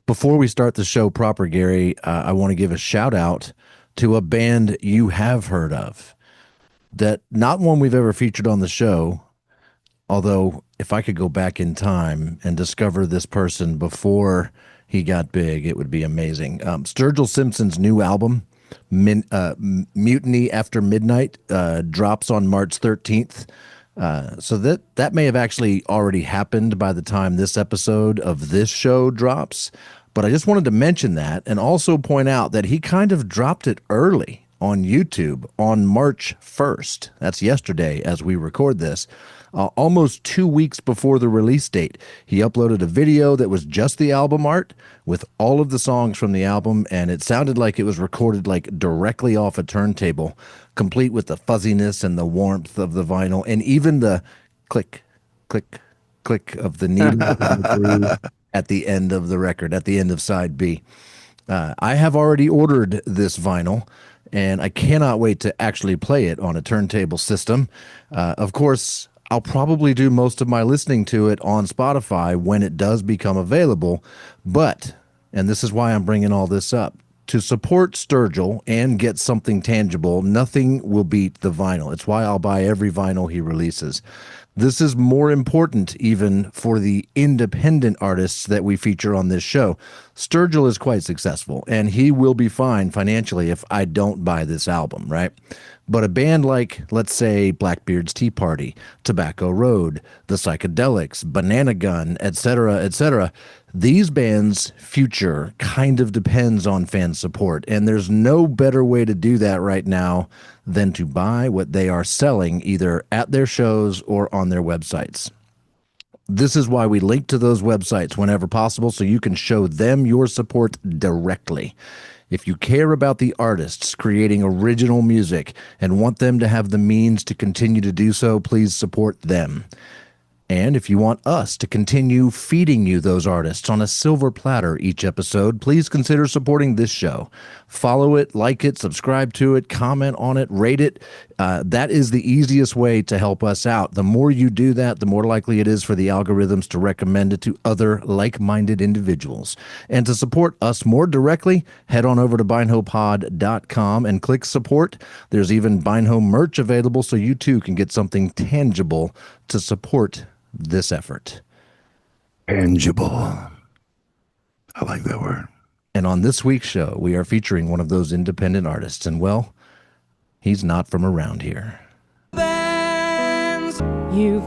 Before we start the show proper, Gary, I want to give a shout out to a band you have heard of. That not one we've ever featured on the show, although if I could go back in time and discover this person before he got big, it would be amazing. Sturgill Simpson's new album, Mutiny After Midnight, drops on March 13th. So that may have actually already happened by the time this episode of this show drops. But I just wanted to mention that and also point out that he kind of dropped it early on YouTube on March 1st. That's yesterday as we record this. Almost 2 weeks before the release date, he uploaded a video that was just the album art with all of the songs from the album, and it sounded like it was recorded like directly off a turntable, complete with the fuzziness and the warmth of the vinyl, and even the click, click, click of the needle at the end of the record, at the end of side B. I have already ordered this vinyl, and I cannot wait to actually play it on a turntable system. Of course, I'll probably do most of my listening to it on Spotify when it does become available, but, and this is why I'm bringing all this up, to support Sturgill and get something tangible, nothing will beat the vinyl. It's why I'll buy every vinyl he releases. This is more important even for the independent artists that we feature on this show. Sturgill is quite successful, and he will be fine financially if I don't buy this album, right? But a band like, let's say, Blackbeard's Tea Party, Tobacco Road, The Psychedelics, Banana Gun, etc., these bands' future kind of depends on fan support, and there's no better way to do that right now than to buy what they are selling either at their shows or on their websites. This is why we link to those websites whenever possible so you can show them your support directly. If you care about the artists creating original music and want them to have the means to continue to do so, please support them. And if you want us to continue feeding you those artists on a silver platter each episode, please consider supporting this show. Follow it, like it, subscribe to it, comment on it, rate it. That is the easiest way to help us out. The more you do that, the more likely it is for the algorithms to recommend it to other like-minded individuals. And to support us more directly, head on over to beinhopod.com and click support. There's even Beinho merch available so you too can get something tangible to support this effort. Tangible. I like that word. And on this week's show, we are featuring one of those independent artists. And, well, he's not from around here. You've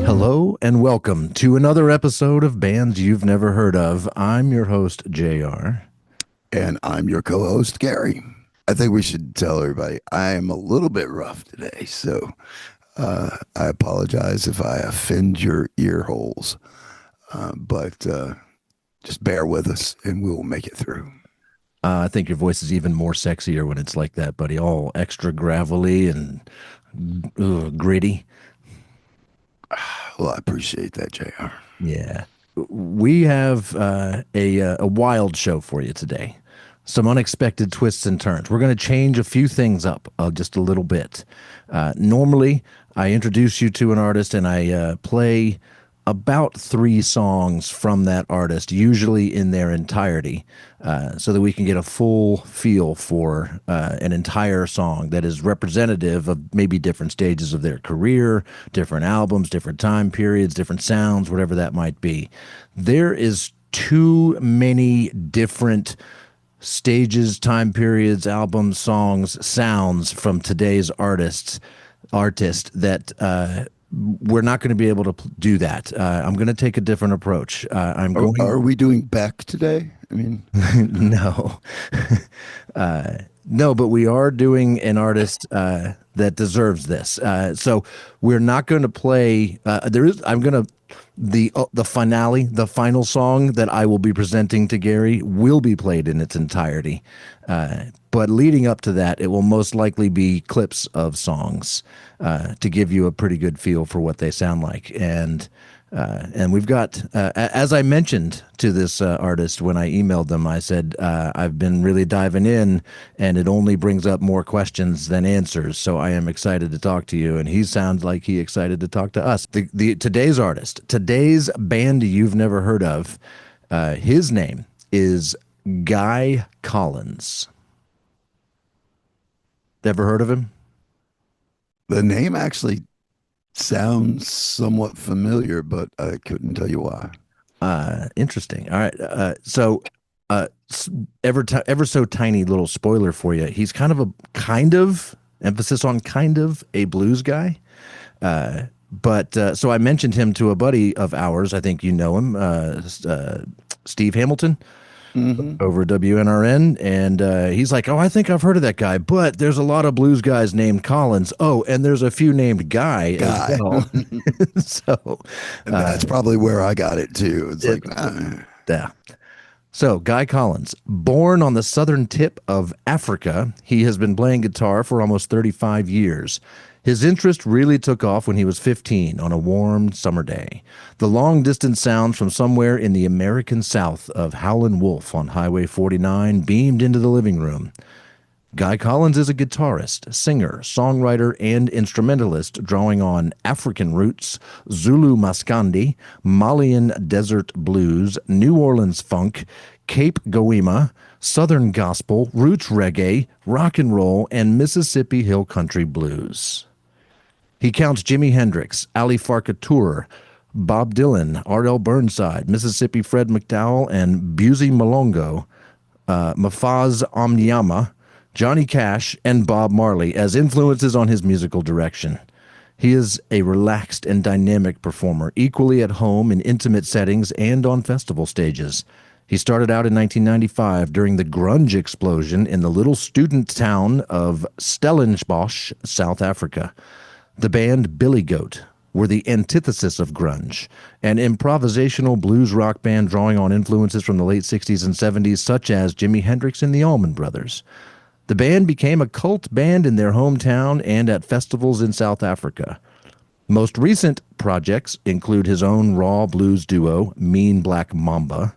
Hello and welcome to another episode of Bands You've Never Heard Of. I'm your host, JR. And I'm your co-host, Gary. I think we should tell everybody I am a little bit rough today, so I apologize if I offend your ear holes, but just bear with us and we will make it through. I think your voice is even more sexier when it's like that, buddy. All extra gravelly and gritty. Well, I appreciate that, JR. Yeah. We have a wild show for you today. Some unexpected twists and turns. We're going to change a few things up just a little bit. Normally, I introduce you to an artist and I play about 3 songs from that artist, usually in their entirety, so that we can get a full feel for an entire song that is representative of maybe different stages of their career, different albums, different time periods, different sounds, whatever that might be. There is too many different stages, time periods, albums, songs, sounds from today's artist that we're not going to be able to do that. I'm going to take a different approach. Are we doing Beck today? I mean, no, no, but we are doing an artist that deserves this. So we're not going to play. The finale, the final song that I will be presenting to Gary will be played in its entirety. But leading up to that, it will most likely be clips of songs to give you a pretty good feel for what they sound like. And we've got, as I mentioned to this artist when I emailed them, I said, I've been really diving in and it only brings up more questions than answers. So I am excited to talk to you. And he sounds like he excited to talk to us. Today's artist, today's band you've never heard of, his name is Guy Collins. Ever heard of him? The name actually sounds somewhat familiar, but I couldn't tell you why. Interesting. All right. Ever so tiny little spoiler for you. He's kind of emphasis on kind of a blues guy. But so I mentioned him to a buddy of ours. I think you know him, Steve Hamilton over WNRN, and he's like, "Oh, I think I've heard of that guy, but there's a lot of blues guys named Collins. Oh, and there's a few named Guy as well." So And that's probably where I got it too. It's like, yeah. So, Guy Collins, born on the southern tip of Africa, he has been playing guitar for almost 35 years. His interest really took off when he was 15 on a warm summer day. The long-distance sounds from somewhere in the American South of Howlin Wolf on Highway 49 beamed into the living room. Guy Collins is a guitarist, singer, songwriter, and instrumentalist, drawing on African roots, Zulu Maskandi, Malian Desert Blues, New Orleans funk, Cape Goima, Southern gospel, roots reggae, rock and roll, and Mississippi hill country blues. He counts Jimi Hendrix, Ali Farka Bob Dylan, R.L. Burnside, Mississippi Fred McDowell, and Busy Malongo, Mafaz Omniama, Johnny Cash, and Bob Marley as influences on his musical direction. He is a relaxed and dynamic performer, equally at home in intimate settings and on festival stages. He started out in 1995 during the grunge explosion in the little student town of Stellenbosch, South Africa. The band Billy Goat were the antithesis of grunge, an improvisational blues rock band drawing on influences from the late 60s and 70s, such as Jimi Hendrix and the Allman Brothers. The band became a cult band in their hometown and at festivals in South Africa. Most recent projects include his own raw blues duo, Mean Black Mamba,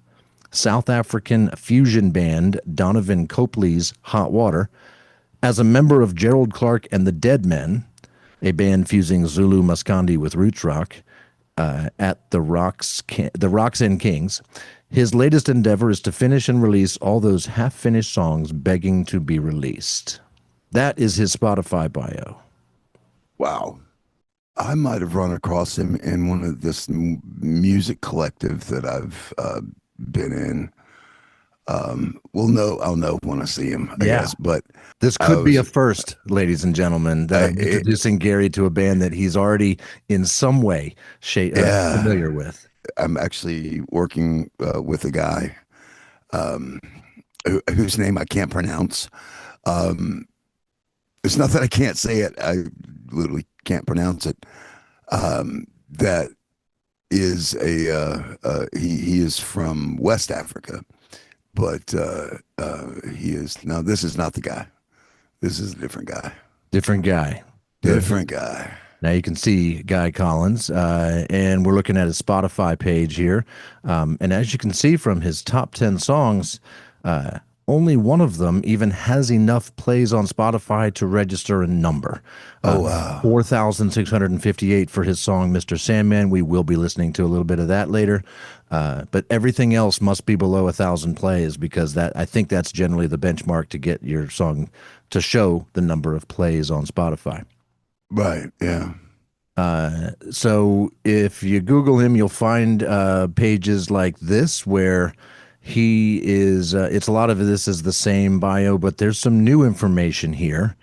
South African fusion band Donovan Copley's Hot Water, as a member of Gerald Clark and the Dead Men, a band fusing Zulu Maskandi with roots rock, at the Rocks and Kings. His latest endeavor is to finish and release all those half-finished songs begging to be released. That is his Spotify bio. Wow. I might have run across him in one of this music collective that I've been in. I'll know when I see him, I guess. But this could be a first, ladies and gentlemen, that I'm introducing Gary to a band that he's already in some way familiar with. I'm actually working with a guy whose name I can't pronounce. It's not that I can't say it. I literally can't pronounce it. That is he is from West Africa, but he is now. This is not the guy. This is a different guy. Different guy. Different guy. Now you can see Guy Collins, and we're looking at his Spotify page here. And as you can see from his top 10 songs, only one of them even has enough plays on Spotify to register a number. Oh, wow. 4,658 for his song, Mr. Sandman. We will be listening to a little bit of that later. But everything else must be below 1,000 plays, because I think that's generally the benchmark to get your song to show the number of plays on Spotify. Right, yeah. So if you Google him, you'll find pages like this where he is, it's a lot of this is the same bio, but there's some new information here,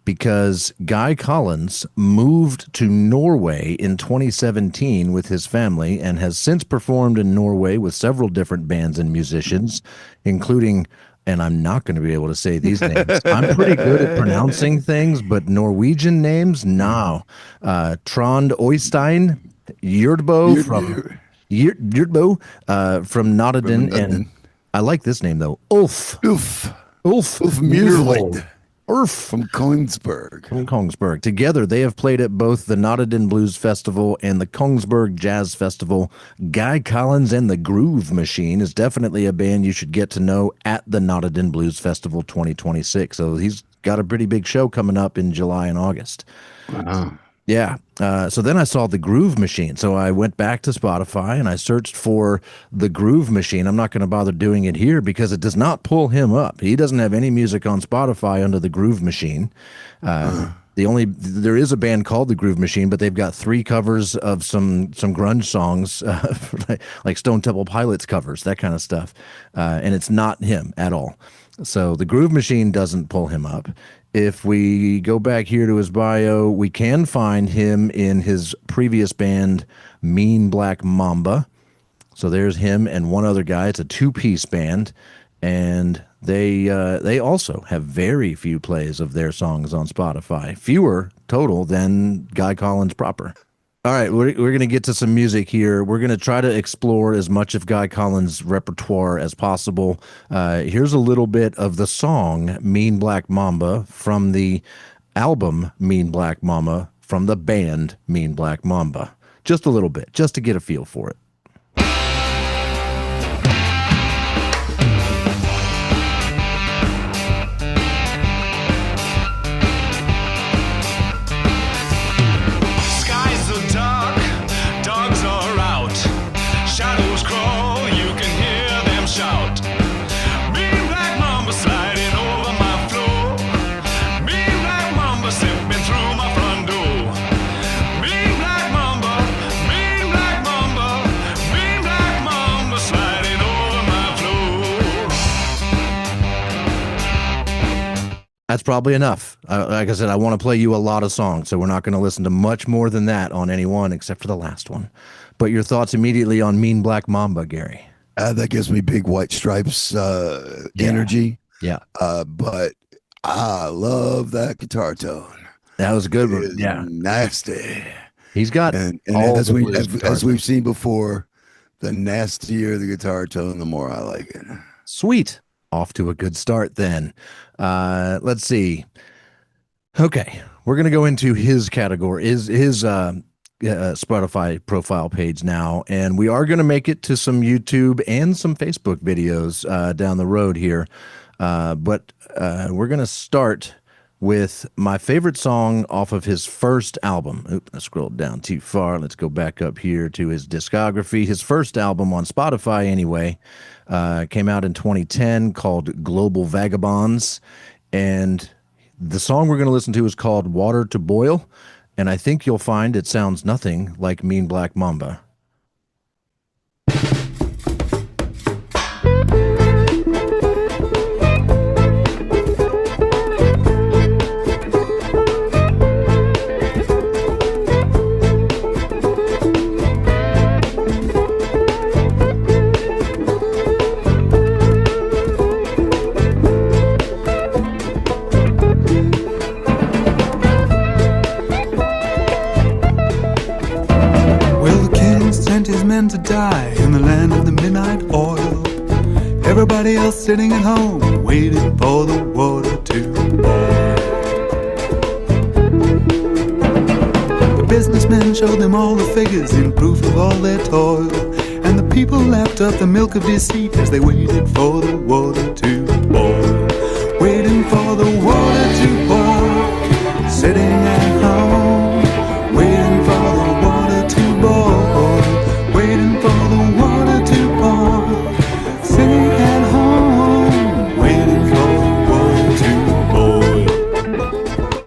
because Guy Collins moved to Norway in 2017 with his family and has since performed in Norway with several different bands and musicians, including, and I'm not going to be able to say these names. I'm pretty good at pronouncing things, but Norwegian names, no. Trond Oystein Yrdbo from Notodden, and I like this name though, Ulf. Oof. Ulf Ulf Miervold. Miervold Urf from Kongsberg. from Kongsberg. Together, they have played at both the Nottingham Blues Festival and the Kongsberg Jazz Festival. Guy Collins and the Groove Machine is definitely a band you should get to know at the Nottingham Blues Festival 2026. So he's got a pretty big show coming up in July and August. Wow. Yeah. So then I saw the Groove Machine. So I went back to Spotify and I searched for the Groove Machine. I'm not going to bother doing it here because it does not pull him up. He doesn't have any music on Spotify under the Groove Machine. There is a band called the Groove Machine, but they've got 3 covers of some grunge songs, like Stone Temple Pilots covers, that kind of stuff, and it's not him at all. So the Groove Machine doesn't pull him up. If we go back here to his bio, we can find him in his previous band, Mean Black Mamba. So there's him and one other guy. It's a 2-piece band, and they also have very few plays of their songs on Spotify, fewer total than Guy Collins proper. All right, we're going to get to some music here. We're going to try to explore as much of Guy Collins' repertoire as possible. Here's a little bit of the song Mean Black Mamba from the album Mean Black Mamba from the band Mean Black Mamba. Just a little bit, just to get a feel for it. That's probably enough. Like I said, I want to play you a lot of songs, so we're not going to listen to much more than that on any one, except for the last one. But your thoughts immediately on Mean Black Mamba, Gary? That gives me Big White Stripes energy. Yeah. But I love that guitar tone. That was a good It one. is Yeah. nasty. He's got And all as the we blues as, guitar as we've seen before, the nastier the guitar tone, the more I like it. Sweet. Off to a good start then. Let's see. Okay, we're gonna go into his category, his Spotify profile page now, and we are gonna make it to some YouTube and some Facebook videos down the road here. But we're gonna start with my favorite song off of his first album. Oop, I scrolled down too far. Let's go back up here to his discography. His first album on Spotify, anyway, came out in 2010 called Global Vagabonds. And the song we're going to listen to is called Water to Boil. And I think you'll find it sounds nothing like Mean Black Mamba. To die in the land of the midnight oil. Everybody else sitting at home waiting for the water to boil. The businessmen showed them all the figures in proof of all their toil, and the people lapped up the milk of deceit as they waited for the water to boil. Waiting for the water to boil, sitting at home, waiting for the water to boil. Waiting for the water to boil, sitting at home, waiting for the water to boil.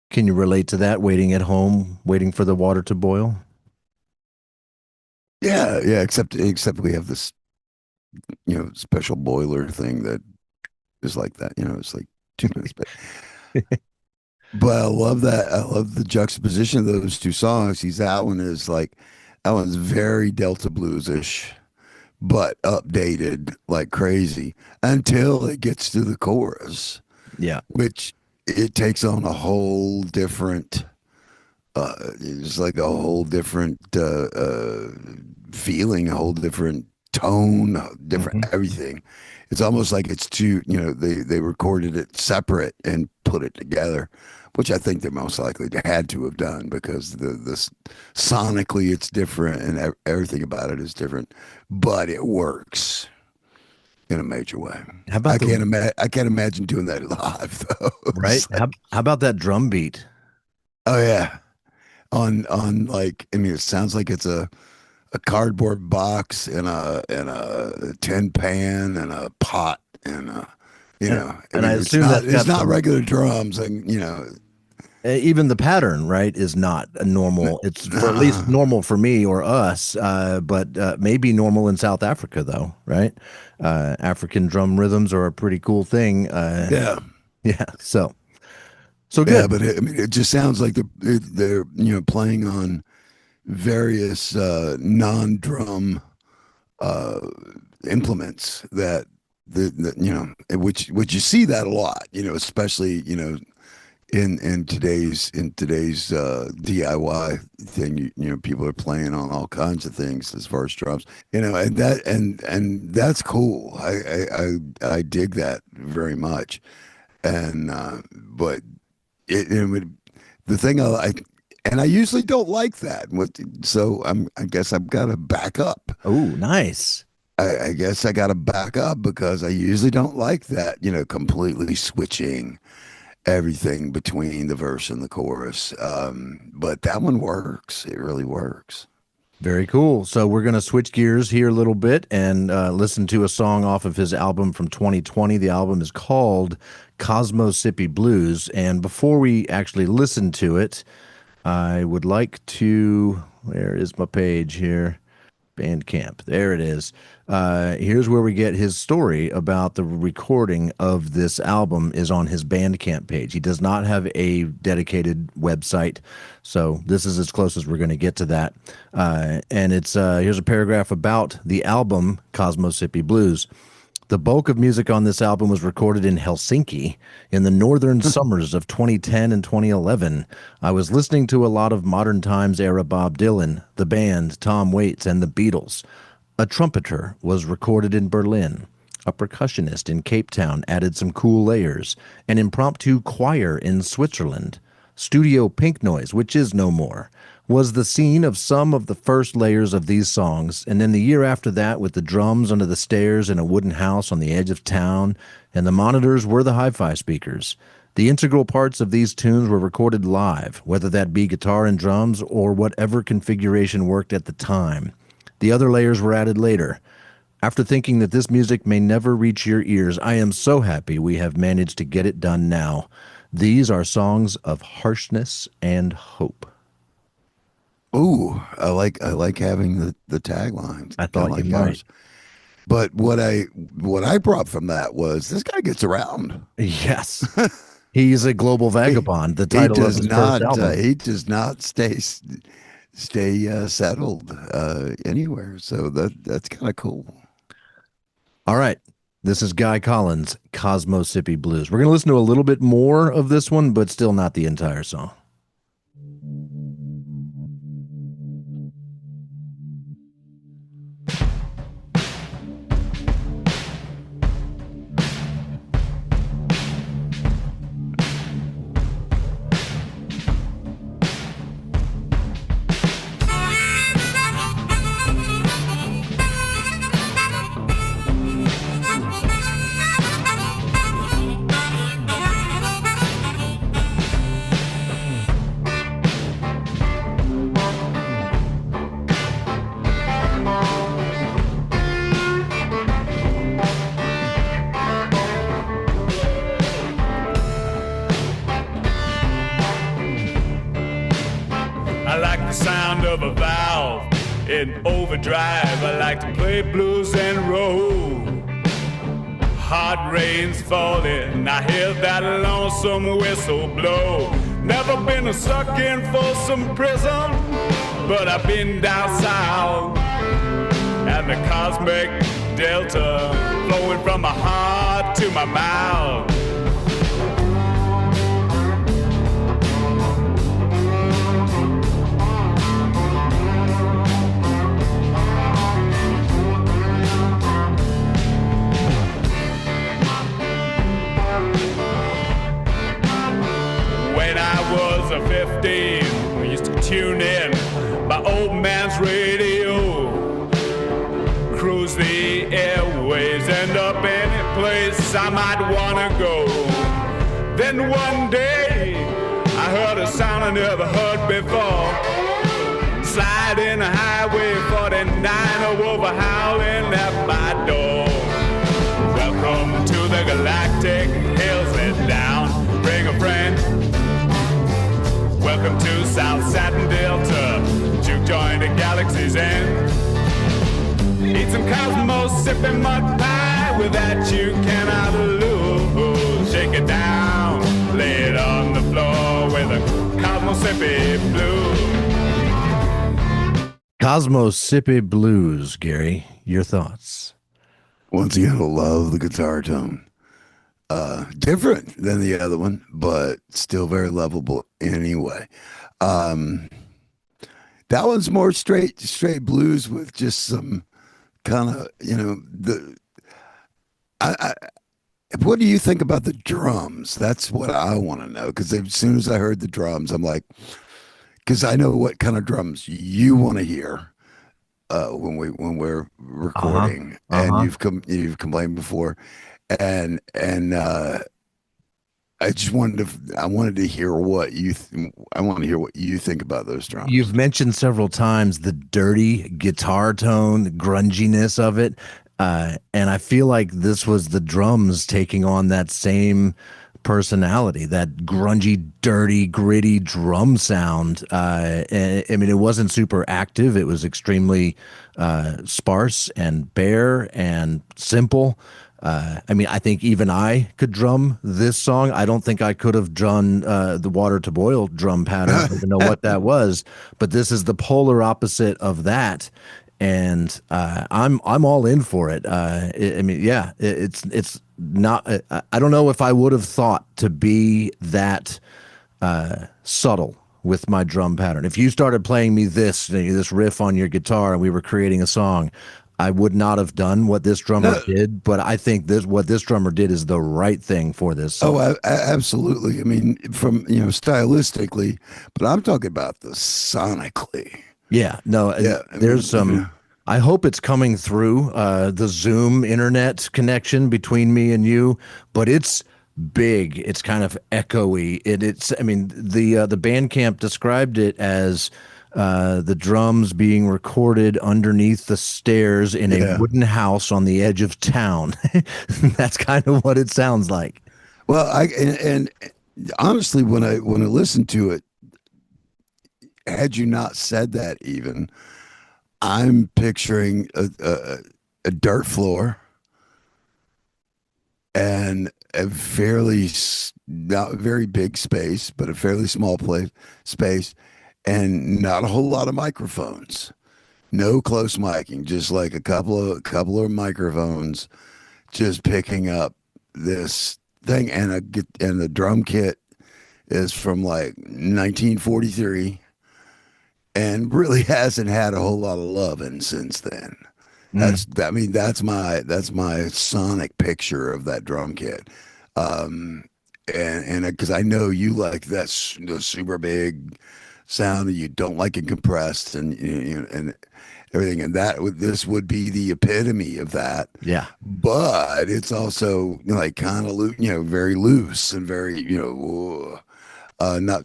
Can you relate to that? Waiting at home, waiting for the water to boil? Yeah, except we have this, special boiler thing that is like that. It's like 2 minutes. But I love that. I love the juxtaposition of those two songs. That one's very Delta blues-ish, but updated like crazy until it gets to the chorus. Yeah. Which it takes on a whole different, it's like a whole different feeling, a whole different tone, different Mhm. everything. It's almost like it's two, they recorded it separate and put it together, which I think they most likely had to have done because the sonically it's different and everything about it is different, but it works in a major way. How about the I can't imagine doing that live though. right? It's like, How about that drum beat? oh yeah, on like I mean, it sounds like it's a cardboard box and a tin pan and a pot and And I and I mean assume that's it's got not some regular drums and even the pattern, right, is not a normal. It's for at least uh, normal for me or us, but maybe normal in South Africa though, right? African drum rhythms are a pretty cool thing. yeah. Yeah, so Yeah, good. but I mean, it just sounds like they're playing on various non-drum uh, implements that which you see that a lot, especially in today's DIY thing. People are playing on all kinds of things as far as drums, and that's cool. I dig that very much, and but it would the thing I like, and I usually don't like that. So I guess I've got to back up. Oh, nice. I guess I got to back up because I usually don't like that, completely switching everything between the verse and the chorus. But that one works. It really works. Very cool. So we're going to switch gears here a little bit and listen to a song off of his album from 2020. The album is called Cosmosippy Blues. And before we actually listen to it, I would like to. Where is my page here? Bandcamp. There it is. Here's where we get his story about the recording of this album is on his Bandcamp page. He does not have a dedicated website, so this is as close as we're going to get to that. And it's here's a paragraph about the album Cosmosippy Blues. The bulk of music on this album was recorded in Helsinki in the northern summers of 2010 and 2011. I was listening to a lot of modern times era Bob Dylan, the band, Tom Waits, and the Beatles. A trumpeter was recorded in Berlin. A percussionist in Cape Town added some cool layers. An impromptu choir in Switzerland. Studio Pink Noise, which is no more, was the scene of some of the first layers of these songs, and then the year after that, with the drums under the stairs in a wooden house on the edge of town, and the monitors were the hi-fi speakers. The integral parts of these tunes were recorded live, whether that be guitar and drums or whatever configuration worked at the time. The other layers were added later. After thinking that this music may never reach your ears, I am so happy we have managed to get it done now. These are songs of harshness and hope. Ooh, I like having the taglines. I Kind of thought you like might. yours. But what I brought from that was this guy gets around. Yes. He's a global He, vagabond, the title of his first album. he does not stay settled anywhere. So that's kind of cool. All right. This is Guy Collins, Cosmosippy Blues. We're going to listen to a little bit more of this one, but still not the entire song. I like the sound of a valve in overdrive. I like to play blues and roll. Hard rain's falling, I hear that lonesome whistle blow. Never been a stuck in Folsom Prison, but I've been down south. And the cosmic delta flowing from my heart to my mouth. place I might wanna go. Then one day I heard a sound I never heard before. Sliding Highway 49, a wolf a howling at my door. Welcome to the galactic hills let down. Bring a friend. Welcome to South Satin Delta, to join the galaxy's end. Eat some Cosmos, sipping mud pie, with that you cannot lose. Shake it down, lay it on the floor with a Cosmos-sippy blues. Cosmos-sippy blues, Gary. Your thoughts? Once again, I love the guitar tone. Different than the other one, but still very lovable anyway. That one's more straight blues with just some kind of, what do you think about the drums? That's what I want to know, because as soon as I heard the drums, I'm like, because I know what kind of drums you want to hear when we're recording, and you've complained before, and I wanted to hear what you I want to hear what you think about those drums. You've mentioned several times the dirty guitar tone, the grunginess of it, and I feel like this was the drums taking on that same personality, that grungy, dirty, gritty drum sound. I mean, it wasn't super active. It was extremely sparse and bare and simple. I mean, I think even I could drum this song. I don't think I could have done the Water to Boil drum pattern. I don't even know what that was, but this is the polar opposite of that. And I'm all in for it. I mean, yeah, it's not. I don't know if I would have thought to be that subtle with my drum pattern. If you started playing me this riff on your guitar and we were creating a song, I would not have done what this drummer did. But I think what this drummer did is the right thing for this song. Oh, absolutely. I mean, from stylistically, but I'm talking about the sonically. Yeah, no, yeah, there's some. I hope it's coming through the Zoom internet connection between me and you, but it's big. It's kind of echoey. It's. I mean, the Bandcamp described it as the drums being recorded underneath the stairs in a wooden house on the edge of town. That's kind of what it sounds like. Well, and honestly, when I listened to it, had you not said that, even I'm picturing a dirt floor and a fairly not very big space, but a fairly small space, and not a whole lot of microphones. No close miking, just like a couple of microphones, just picking up this thing, and the drum kit is from like 1943. And really hasn't had a whole lot of loving since then. That's my sonic picture of that drum kit. And because I know you like the super big sound, and you don't like it compressed and and everything, and this would be the epitome of that. Yeah. But it's also like kind of very loose and very not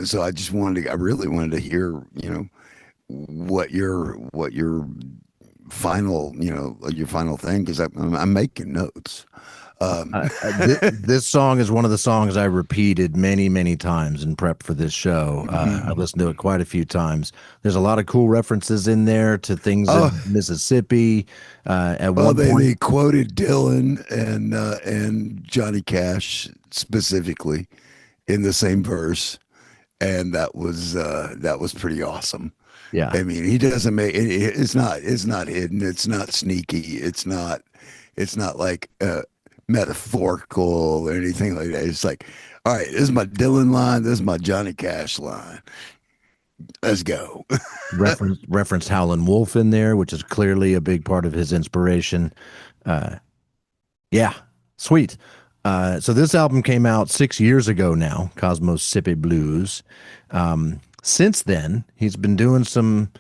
so I really wanted to hear, what your final, your final thing, because I'm making notes. This song is one of the songs I repeated many, many times in prep for this show. I listened to it quite a few times. There's a lot of cool references in there to things in Mississippi. At one point, they quoted Dylan and Johnny Cash specifically in the same verse. And that was pretty awesome. Yeah, I mean, he doesn't make it. It's not hidden. It's not sneaky. It's not like metaphorical or anything like that. It's like, all right, this is my Dylan line. This is my Johnny Cash line. Let's go. referenced Howlin Wolf in there, which is clearly a big part of his inspiration. Yeah, sweet. So this album came out 6 years ago now, Cosmos-sippy Blues. Since then, he's been doing some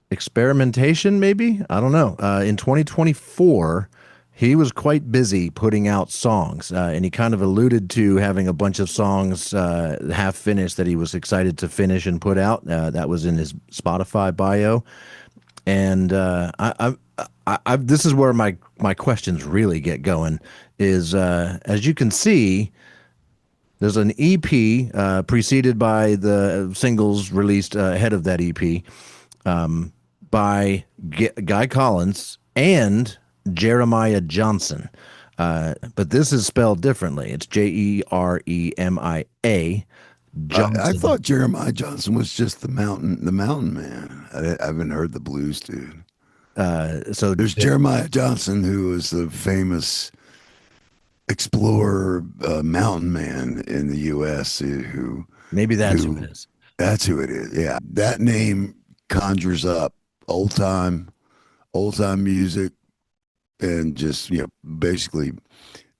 experimentation, maybe? I don't know. In 2024, he was quite busy putting out songs, and he kind of alluded to having a bunch of songs half finished that he was excited to finish and put out. That was in his Spotify bio, and this is where my questions really get going. Is as you can see, there's an EP preceded by the singles released ahead of that EP by Guy Collins and Jeremiah Johnson. But this is spelled differently. It's Jeremia Johnson. I thought Jeremiah Johnson was just the mountain man. I haven't heard the blues dude. So there's Jeremiah Johnson, who was the famous explorer mountain man in the U.S. Who maybe that's who it is. That's who it is. Yeah, that name conjures up old time music, and just basically,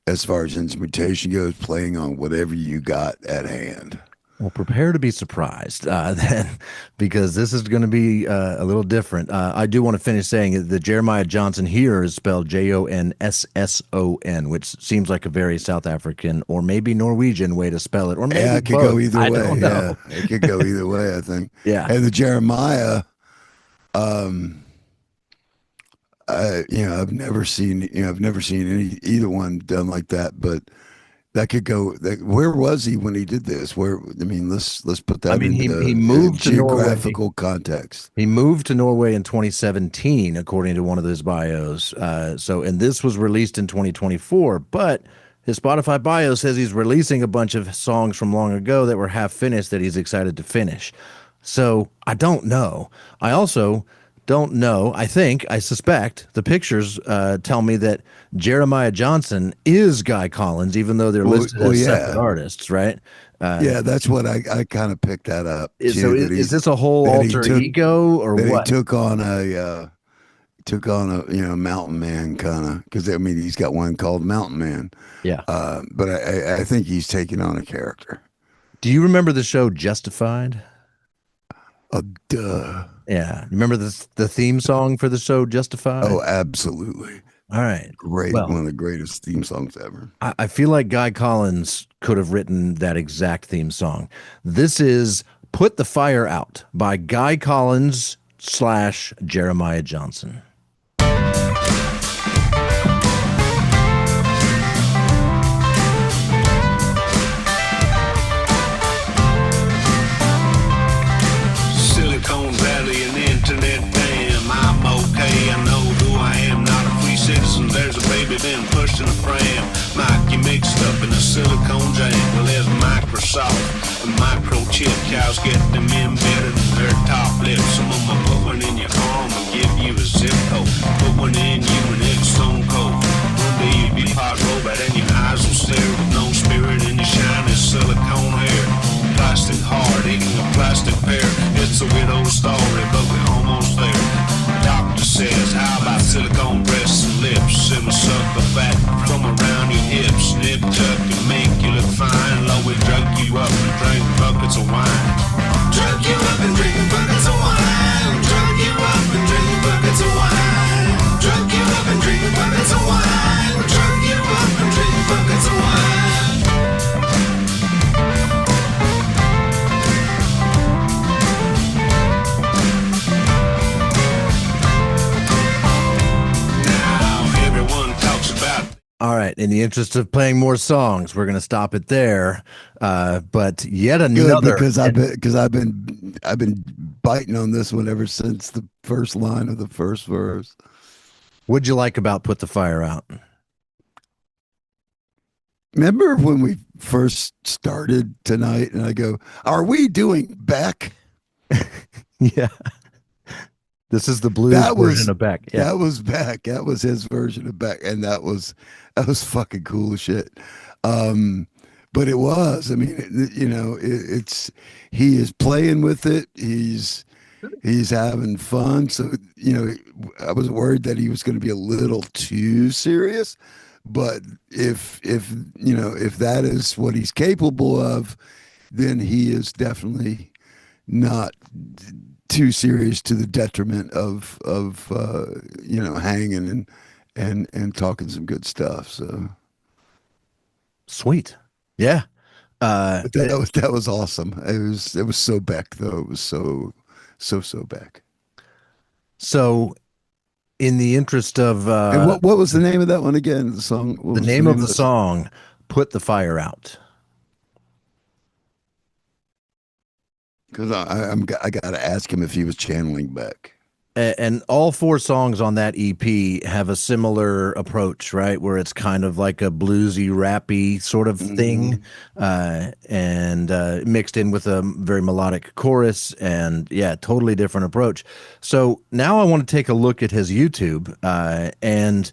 as far as instrumentation goes, playing on whatever you got at hand. Well, prepare to be surprised then, because this is going to be a little different. I do want to finish saying that Jeremiah Johnson here is spelled Jonsson, which seems like a very South African or maybe Norwegian way to spell it. Or maybe it could both. go either way. I don't know. Yeah, it could go either way, I think. Yeah. And the Jeremiah, I've never seen either one done like that, but that could go. Where was he when he did this? Let's put that. He moved to geographical context. He moved to Norway in 2017, according to one of his bios. And this was released in 2024, but his Spotify bio says he's releasing a bunch of songs from long ago that were half finished that he's excited to finish. So I don't know. I also don't know. I suspect the pictures tell me that Jeremiah Johnson is Guy Collins, even though they're listed as separate artists, right? Yeah, that's what I kind of picked that up. Is this a whole alter ego or what? He took on a mountain man kind of, because he's got one called Mountain Man. Yeah. But I think he's taking on a character. Do you remember the show Justified? Duh. Yeah. Remember the theme song for the show Justified? Oh, absolutely. All right. Great. One of the greatest theme songs ever. I feel like Guy Collins could have written that exact theme song. This is Put the Fire Out by Guy Collins / Jeremiah Johnson. Silicon Valley and internet fam, I'm okay, I know who I am, not a free citizen, there's a baby been pushed in the pram, Mikey mixed up in a silicone jam, well there's Microsoft, a microchip, cows get them embedded in their top lip, some of them put one in your arm and give you a zip code, put one in you and it's stone cold, one day you'll be part robot and your eyes will stare with no spirit in your shiny silicone hair. Plastic heart, eating a plastic pear. It's a widow's story, but we're almost there. Doctor says, how about silicone breasts and lips? It'll suck the fat from around your hips. Nip tuck and make you look fine. Low, we drug you up and drink buckets of wine. Drug you up and drink buckets of wine. Drug you up and drink buckets of wine. Drug you up and drink buckets of wine. Drug you up and drink buckets of wine. All right. In the interest of playing more songs, we're going to stop it there. But yet another, because I've been biting on this one ever since the first line of the first verse. What'd you like about Put the Fire Out? Remember when we first started tonight, and I go, "Are we doing Beck?" Yeah. This is the blues version of Beck. Yeah. That was Beck. That was his version of Beck, and that was fucking cool as shit. But it was. I mean, he is playing with it. He's having fun. So I was worried that he was going to be a little too serious. But if that is what he's capable of, then he is definitely not too serious to the detriment of hanging and talking some good stuff. So Sweet. Yeah. but that was awesome. It was so Beck though. It was so Beck. So in the interest of And what was the name of that one again? The song. What the was name of the this? song, Put the Fire Out. Because I got to ask him if he was channeling Beck. And all 4 songs on that EP have a similar approach, right? Where it's kind of like a bluesy, rappy sort of thing, and mixed in with a very melodic chorus, and yeah, totally different approach. So now I want to take a look at his YouTube, and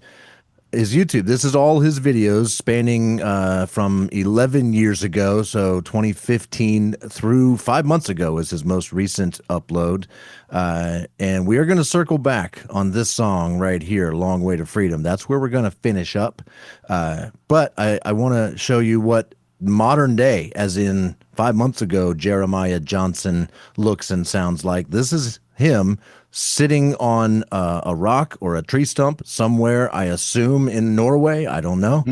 his YouTube. This is all his videos spanning from 11 years ago, so 2015 through 5 months ago is his most recent upload. And we are going to circle back on this song right here, Long Way to Freedom. That's where we're going to finish up. But I want to show you what modern day, as in 5 months ago, Jeremiah Johnson looks and sounds like. This is him sitting on a rock or a tree stump somewhere, I assume in Norway. I don't know.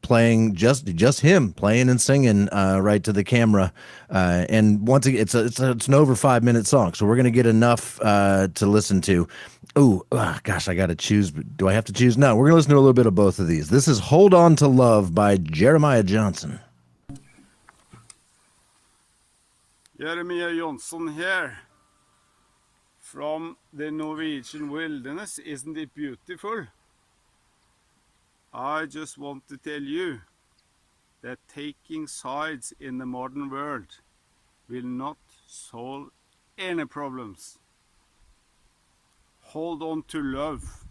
Playing just him playing and singing right to the camera. And once again, it's an over 5 minute song, so we're gonna get enough to listen to. Oh gosh, I got to choose. Do I have to choose? No, we're gonna listen to a little bit of both of these. This is "Hold On to Love" by Jeremiah Johnson. Jeremiah Johnson here. From the Norwegian wilderness, isn't it beautiful? I just want to tell you that taking sides in the modern world will not solve any problems. Hold on to love.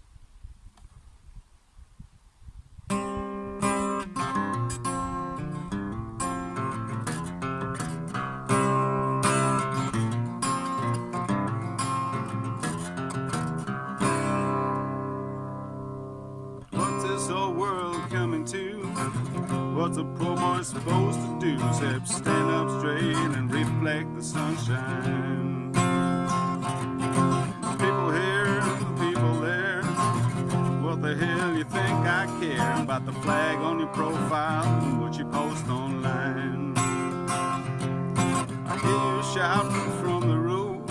What's a poor boy supposed to do except stand up straight and reflect the sunshine? People here, people there, what the hell you think I care about the flag on your profile and what you post online? I hear you shouting from the roof,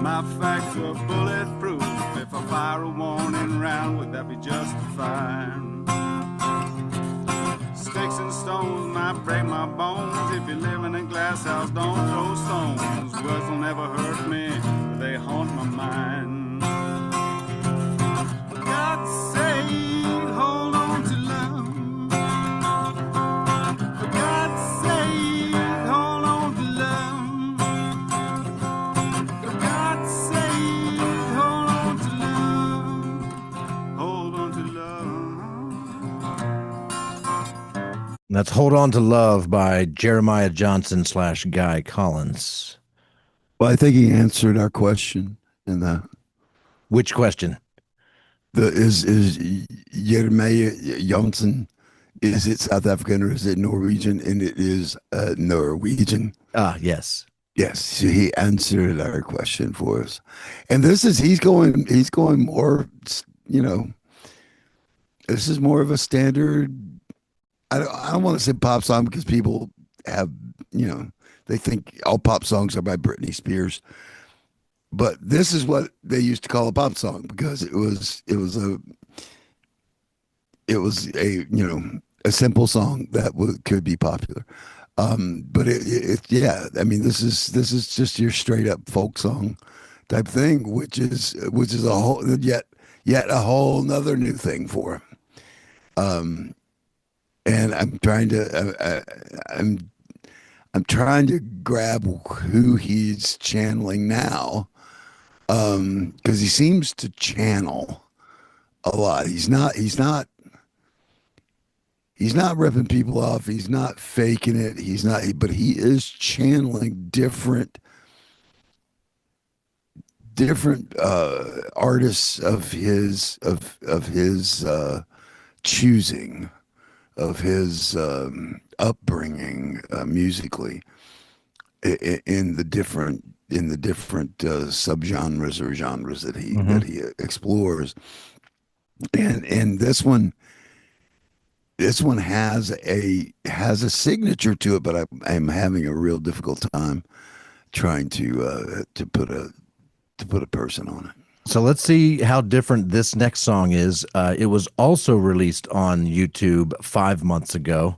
my facts are bulletproof. If I fire a warning round, would that be justified? Sticks and stones might break my bones. If you live in a glass house, don't throw stones. Words will never hurt me, but they haunt my mind. For God's sake, hold on to love. For God's sake, hold on to love. For God's sake, hold on to love. Hold on to love. That's "Hold On to Love" by Jeremiah Johnson / Guy Collins. Well, I think he answered our question in that. Which question? Is Jeremiah Johnson, is it South African or is it Norwegian? And it is Norwegian. Yes. Yes, so he answered our question for us. And he's going more, this is more of a standard. I don't want to say pop song because people have, they think all pop songs are by Britney Spears. But this is what they used to call a pop song because it was a simple song that could be popular. But yeah, I mean, this is just your straight up folk song type thing, which is a whole yet a whole nother new thing for him. And I'm trying to grab who he's channeling now, because he seems to channel a lot. He's not ripping people off. He's not faking it. But he is channeling different artists of his choosing, of his upbringing musically in the different subgenres or genres that he explores. And this one has a signature to it, but I'm having a real difficult time trying to put a person on it. So let's see how different this next song is. It was also released on YouTube 5 months ago,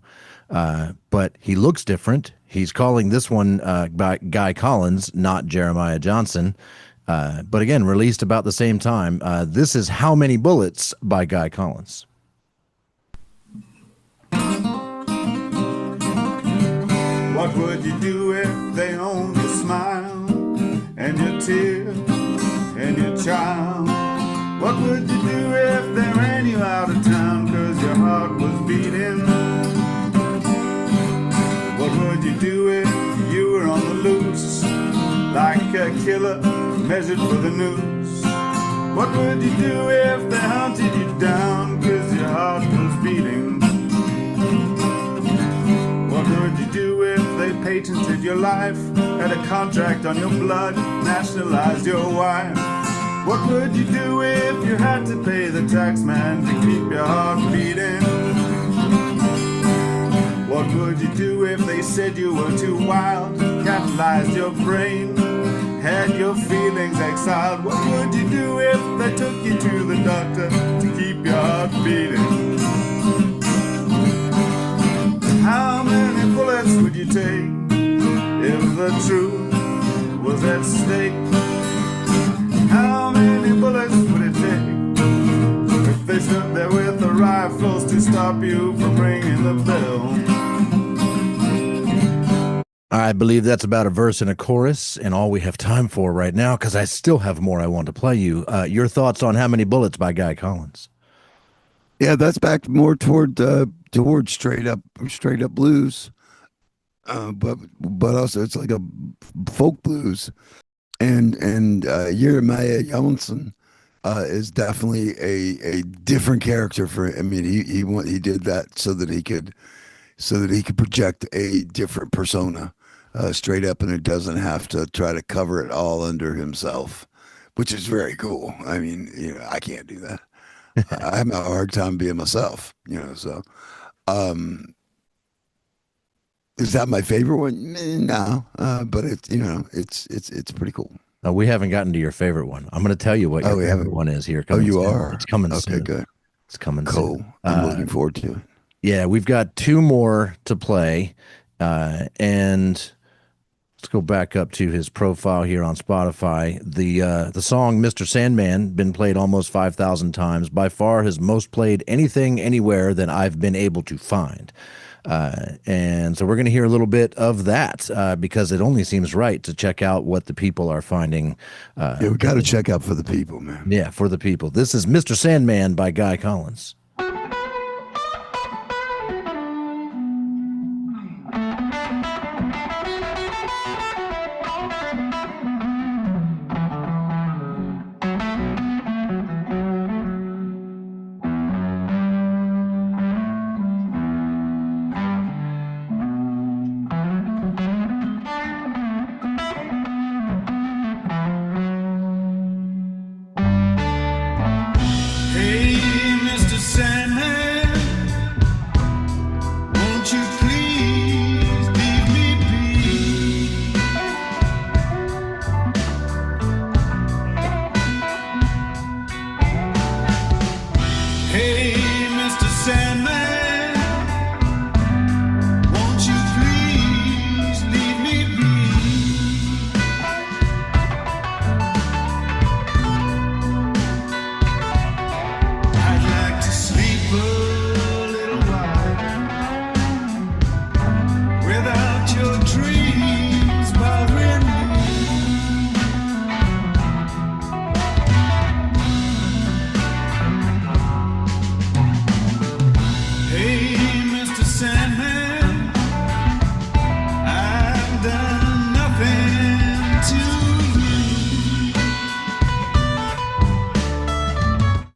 but he looks different. He's calling this one by Guy Collins, not Jeremiah Johnson. But again, released about the same time. This is How Many Bullets by Guy Collins. What would you do if they owned your smile and your tear and your child? What would you do if they ran you out of town 'cause your heart was beating? What would you do if you were on the loose like a killer measured for the noose? What would you do if they hunted you down 'cause your heart was beating? What would you do if they patented your life, had a contract on your blood, nationalized your wife? What would you do if you had to pay the tax man to keep your heart beating? What would you do if they said you were too wild, capitalized your brain, had your feelings exiled? What would you do if they took you to the doctor to keep your heart beating? How many bullets would you take if the truth was at stake? How many bullets would it take if they stood there with the rifles to stop you from ringing the bell? I believe that's about a verse and a chorus, and all we have time for right now, because I still have more I want to play you. Your thoughts on How Many Bullets by Guy Collins? Yeah, that's back more toward straight up blues, but also it's like a folk blues, and Jeremiah Johnson is definitely a different character for. I mean, he did that so that he could project a different persona straight up, and it doesn't have to try to cover it all under himself, which is very cool. I mean, I can't do that. I have a hard time being myself, so is that my favorite one? No, but it's pretty cool. We haven't gotten to your favorite one. I'm going to tell you what your favorite one is here. You soon. are? It's coming okay, soon. Good. It's coming cool. soon. I'm looking forward to it. Yeah, we've got two more to play, and let's go back up to his profile here on Spotify. The song "Mr. Sandman" been played almost 5,000 times. By far, his most played anything anywhere that I've been able to find. And so we're going to hear a little bit of that because it only seems right to check out what the people are finding. Yeah, we got to check out for the people, man. Yeah, for the people. This is "Mr. Sandman" by Guy Collins.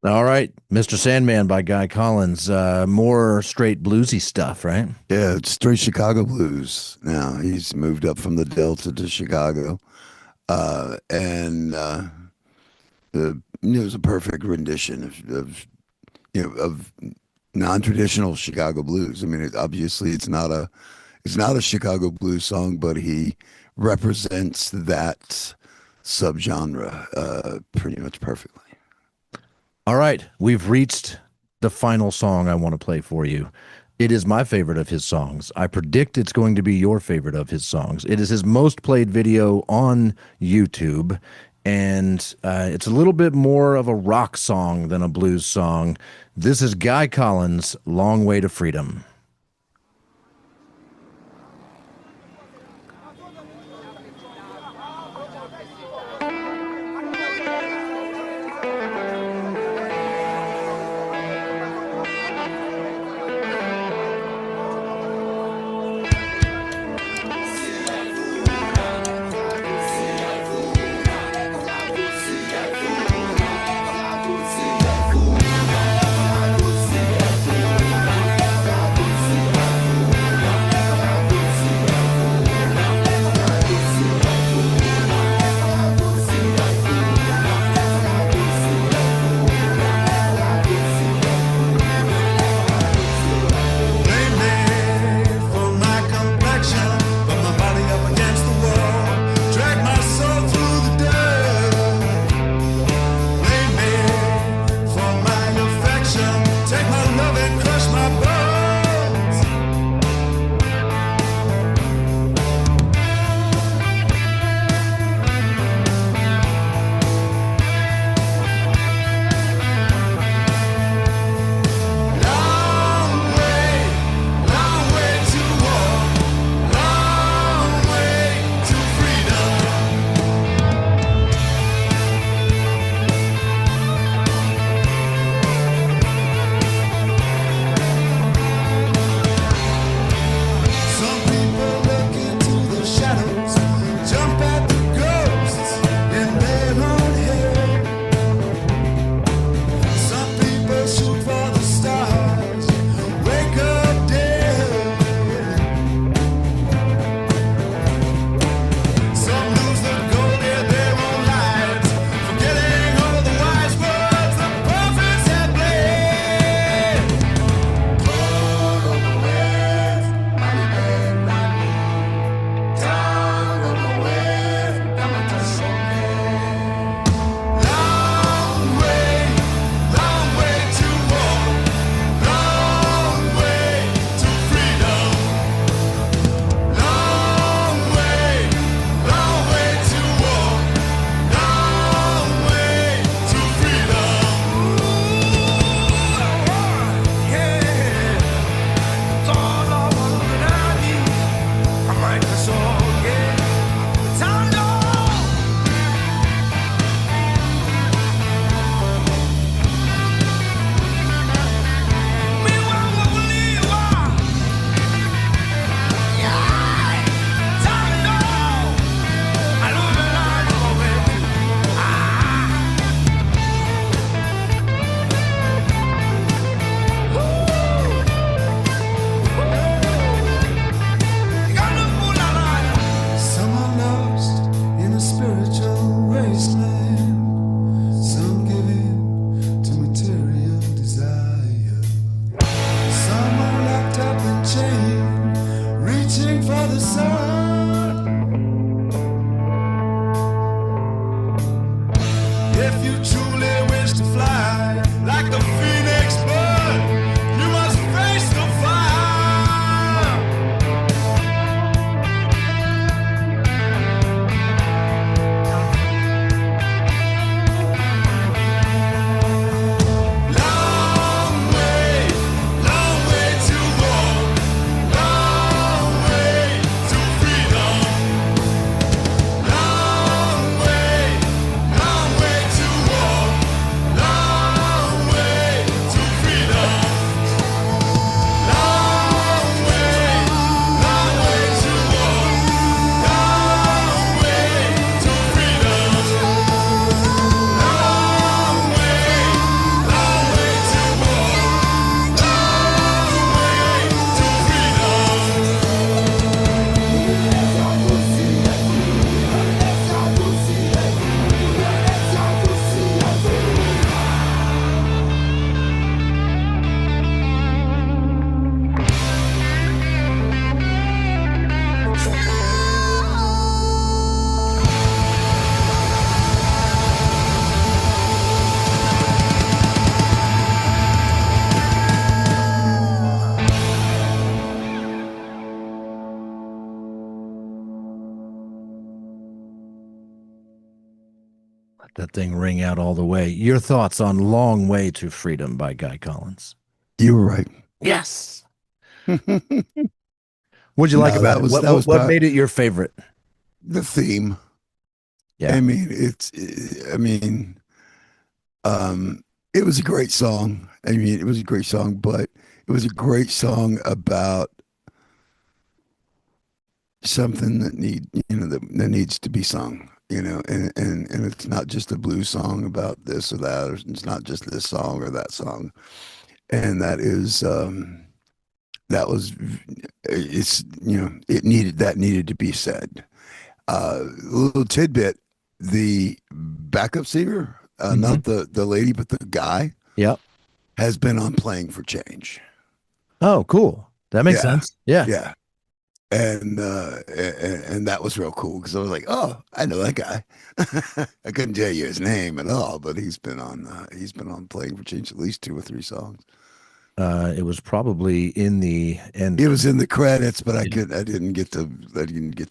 All right, Mr. Sandman by Guy Collins. More straight bluesy stuff, right? Yeah, it's straight Chicago blues. Now he's moved up from the Delta to Chicago, and it was a perfect rendition of of non-traditional Chicago blues. I mean, obviously it's not a Chicago blues song, but he represents that subgenre pretty much perfectly. All right, we've reached the final song I want to play for you. It is my favorite of his songs. I predict it's going to be your favorite of his songs. It is his most played video on YouTube, and it's a little bit more of a rock song than a blues song. This is Guy Collins' Long Way to Freedom. That thing ring out all the way. Your thoughts on Long Way to Freedom by Guy Collins? You were right. Yes. No, What'd you like about that it? was What made it your favorite? the theme. Yeah. I mean, it was a great song. I mean, it was a great song, but it was a great song about something that that needs to be sung, and it's not just a blues song about this or that, or it's not just this song or that song. And that was it's it needed to be said. A little tidbit: the backup singer, not the lady, but the guy, Yep. has been on Playing for Change. Oh, cool. That makes Yeah. sense. Yeah. Yeah, and that was real cool because I was like, oh, I know that guy. I couldn't tell you his name at all, but he's been on Playing for Change at least 2 or 3 songs. It was probably in the end. It was in the credits, but I Yeah. didn't get to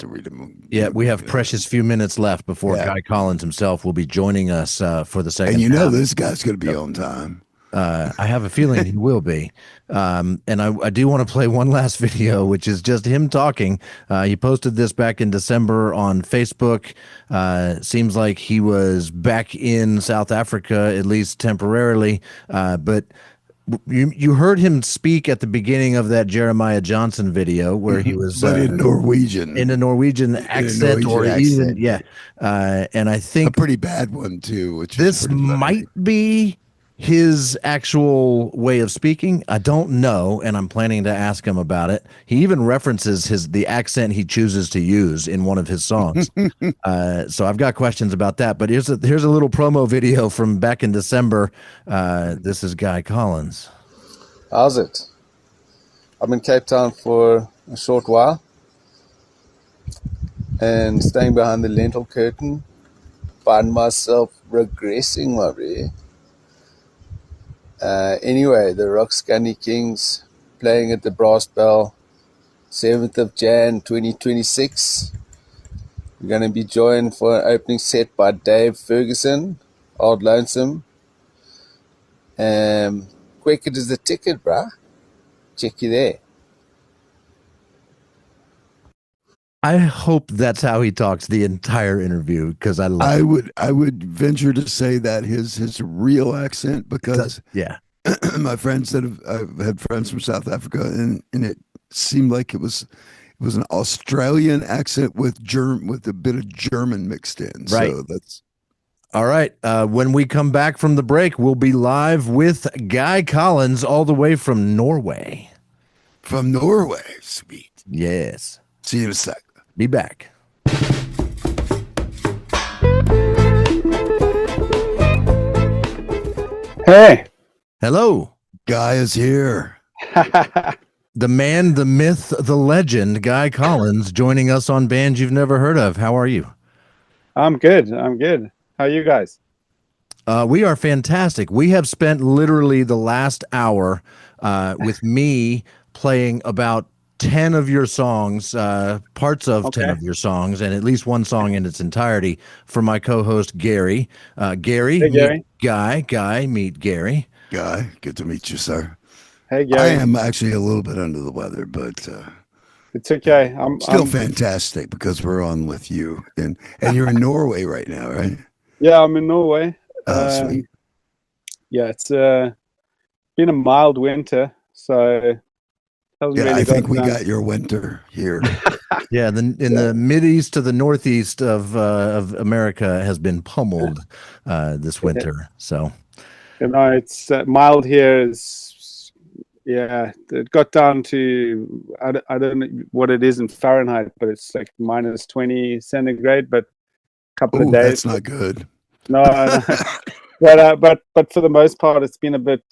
read them. Yeah, we have precious few minutes left before Yeah. Guy Collins himself will be joining us for the second And half. this guy's going to be on time. I have a feeling he will be. And I do want to play one last video, which is just him talking. He posted this back in December on Facebook. Seems like he was back in South Africa, at least temporarily. But you heard him speak at the beginning of that Jeremiah Johnson video where he was But in Norwegian. in a Norwegian accent, Norwegian or accent. even and I A think pretty bad one, too. Which is this pretty funny. might be his actual way of speaking. I don't know, and I'm planning to ask him about it. He even references the accent he chooses to use in one of his songs. So I've got questions about that. But here's a little promo video from back in December. This is Guy Collins. How's it? I'm in Cape Town for a short while and staying behind the lentil curtain. Find myself regressing, my bro. Anyway, the Rockskandi Kings playing at the Brass Bell, 7th of Jan 2026. We're going to be joined for an opening set by Dave Ferguson, Old Lonesome. Quick, it is the ticket, bruh. Check you there. I hope that's how he talks the entire interview, because I love I would venture to say that his real accent, because yeah. my friends I've had friends from South Africa, and it seemed like it was an Australian accent with a bit of German mixed in. Right. So that's All right. When we come back from the break, we'll be live with Guy Collins all the way from Norway. from Norway. Sweet. Yes. See you in a sec. Be back. Hey. Hello. Guy is here. The man, the myth, the legend, Guy Collins, joining us on Bands You've Never Heard Of. How are you? I'm good. How are you guys? We are fantastic. We have spent literally the last hour with me playing about 10 of your songs, parts of 10 of your songs, and at least one song in its entirety for my co-host, Gary. Gary, Hey, Gary. Guy, meet Gary. Guy, good to meet you, sir. Hey, I Gary. am actually a little bit under the weather, but It's okay. still fantastic because we're on with you. And you're in Norway right now, right? Yeah, I'm in Norway. Oh, sweet. Yeah, it's been a mild winter, so hasn't Yeah, really I think got we down. got your winter here. Yeah, in the Mideast to the Northeast of America has been pummeled this winter. So It's mild here. It got down to I don't know what it is in Fahrenheit, but it's like minus 20 centigrade. But a couple Oh, of days. that's not good. No. But for the most part, it's been a bit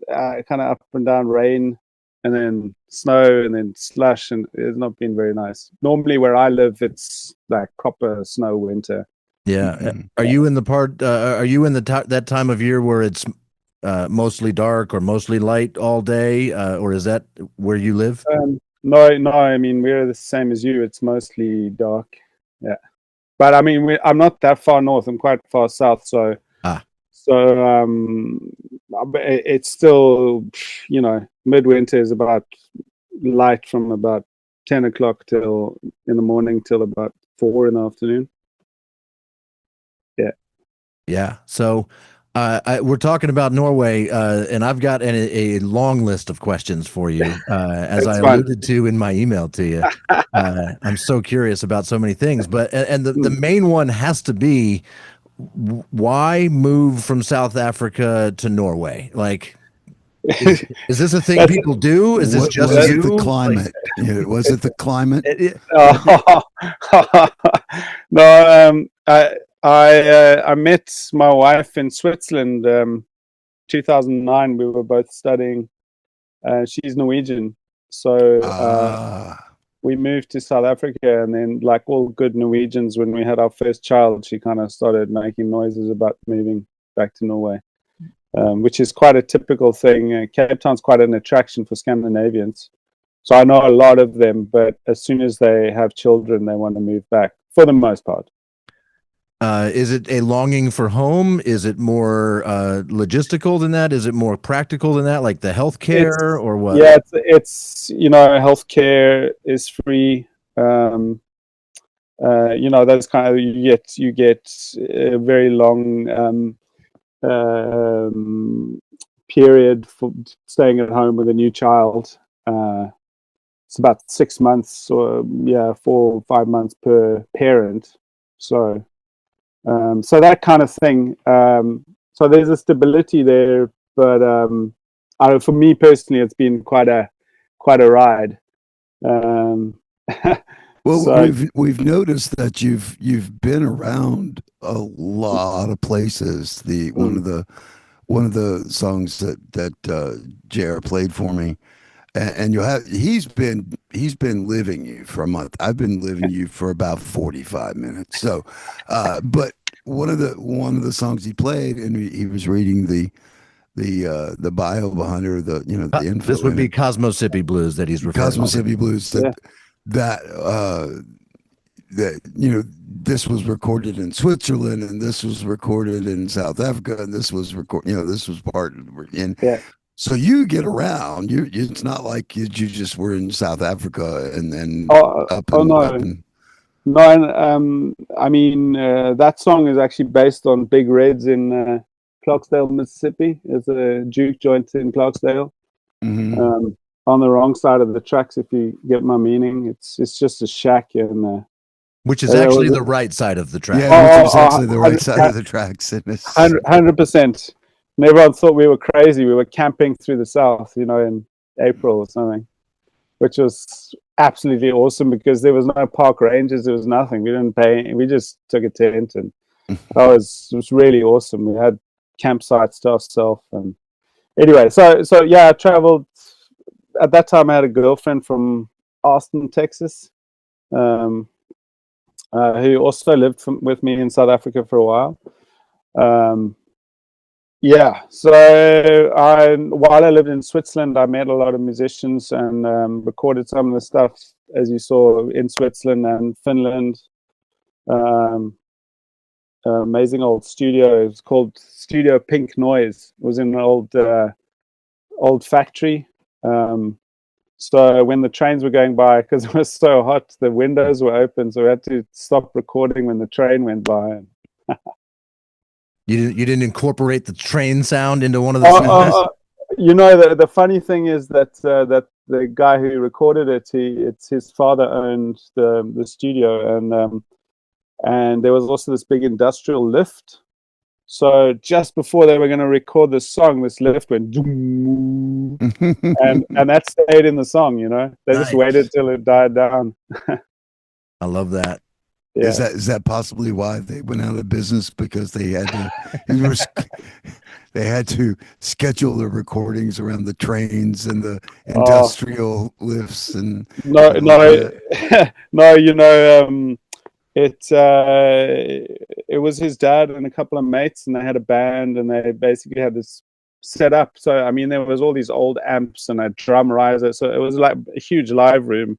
kind of up and down, rain, and then snow, and then slush, and it's not been very nice. Normally, where I live, it's like proper snow winter. yeah, Mhm. are you in the part? Are you in that time of year where it's mostly dark or mostly light all day, or is that where you live? No. I mean, we're the same as you. It's mostly dark. Yeah, but I mean, I'm not that far north. I'm quite far south, so it's still, midwinter is about light from about 10 o'clock till in the morning till about 4 in the afternoon. Yeah. So we're talking about Norway, and I've got a long list of questions for you, as I alluded to in my email to you. I'm so curious about so many things, but and the main one has to be, why move from South Africa to Norway? Like, is this a thing people do? Is this just was you? it the climate? Was it the climate? No, I met my wife in Switzerland, 2009. We were both studying. She's Norwegian, so we moved to South Africa, and then, like all good Norwegians, when we had our first child, she kind of started making noises about moving back to Norway, which is quite a typical thing. Cape Town's quite an attraction for Scandinavians, so I know a lot of them, but as soon as they have children, they want to move back for the most part. Is it a longing for home? Is it more logistical than that? Is it more practical than that, like the healthcare or what? Yeah, it's healthcare is free. Those kind of, you get a very long period for staying at home with a new child. It's about 6 months, or 4 or 5 months per parent. So that kind of thing. So there's a stability there, but for me personally, it's been quite a ride. Well, we've noticed that you've been around a lot of places. One of the songs that JR played for me, and he's been living you for a month. I've been living you for about 45 minutes. So, but one of the songs he played, and he was reading the bio behind her, the info. This would be Cosmos-Sippy Blues that he's referring to. Cosmos-Sippy Blues. That this was recorded in Switzerland, and this was recorded in South Africa, and this was this was part in. Yeah. So you get around. It's not like you just were in South Africa and then up and. No, I mean, that song is actually based on Big Reds in Clarksdale, Mississippi. It's a juke joint in Clarksdale. Mm-hmm. On the wrong side of the tracks, if you get my meaning. It's just a shack in which is actually the right side of the track. Yeah, which is actually the right side of the tracks. 100%. And everyone thought we were crazy. We were camping through the South, in April or something, which was absolutely awesome because there was no park rangers. There was nothing. We didn't pay. We just took a tent, and it was really awesome. We had campsites to ourselves. And anyway, so yeah, I traveled. At that time, I had a girlfriend from Austin, Texas, who also lived with me in South Africa for a while. So while I lived in Switzerland, I met a lot of musicians and recorded some of the stuff, as you saw, in Switzerland and Finland. Amazing old studio. It's called Studio Pink Noise. It was in an old factory. So when the trains were going by, because it was so hot, the windows were open, so we had to stop recording when the train went by. You didn't incorporate the train sound into one of the songs? The funny thing is that the guy who recorded it, it's his father owned the studio, and there was also this big industrial lift. So just before they were going to record this song, this lift went zoom, and that stayed in the song. They just waited till it died down. I love that. Yeah. Is that possibly why they went out of business, because they had to schedule their recordings around the trains and the industrial lifts and it was his dad and a couple of mates, and they had a band, and they basically had this set up. So I mean, there was all these old amps and a drum riser, so it was like a huge live room.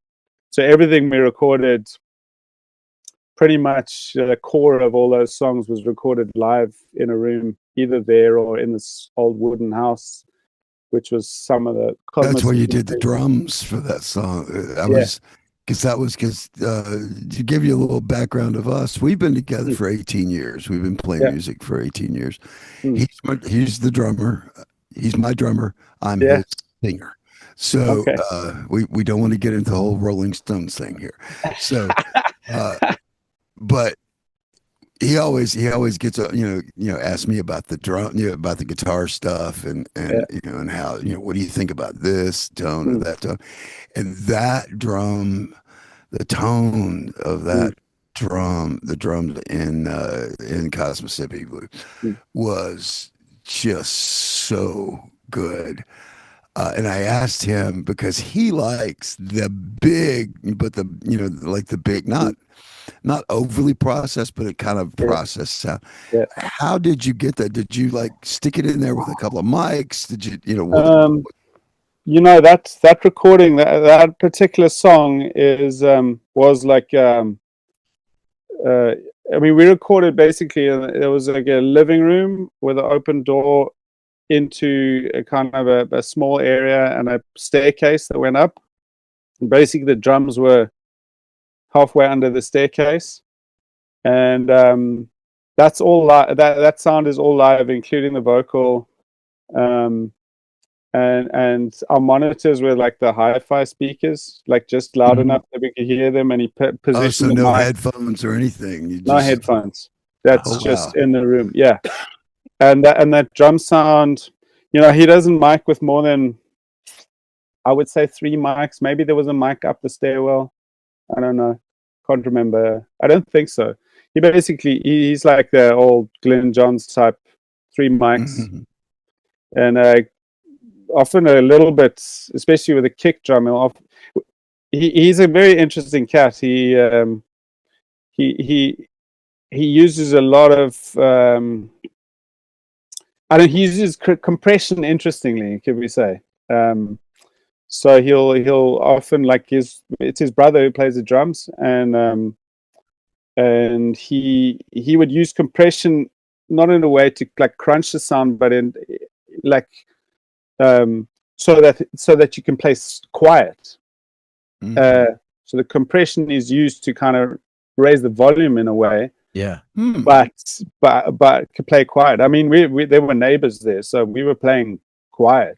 So everything we recorded pretty much the core of all those songs was recorded live in a room, either there or in this old wooden house, which was some of the. That's where you did the drums for that song. Because to give you a little background of us, we've been together for 18 years. We've been playing music for 18 years. He's the drummer. He's my drummer. I'm his singer. So we don't want to get into the whole Rolling Stones thing here. So, but he always gets ask me about the drum, about the guitar stuff, and and how, what do you think about this tone or that tone, and that drum, the tone of that drum, the drums in Cosmos Mississippi was just so good. And I asked him, because he likes the big, but like the big, not overly processed, but it kind of processed sound. Yeah. How did you get that? Did you like stick it in there with a couple of mics? Did you, that recording, that particular song was like, we recorded basically, there was like a living room with an open door into a kind of a small area and a staircase that went up. And basically the drums were halfway under the staircase, and that's all that sound is all live, including the vocal, and our monitors were like the hi-fi speakers, like just loud enough that we could hear them, and he positioned so no headphones or anything. No headphones. That's just in the room. Yeah. And that drum sound, he doesn't mic with more than, I would say, 3 mics. Maybe there was a mic up the stairwell. I don't know. Can't remember. I don't think so. He's like the old Glenn Johns type, 3 mics. And often a little bit, especially with a kick drum. He's a very interesting cat. He uses a lot of he uses compression, interestingly, could we say. So he'll often, like, it's his brother who plays the drums, and he would use compression not in a way to like crunch the sound, but in like so that you can play quiet. So the compression is used to kind of raise the volume in a way. Yeah. But could play quiet. I mean, we there were neighbors there, so we were playing quiet,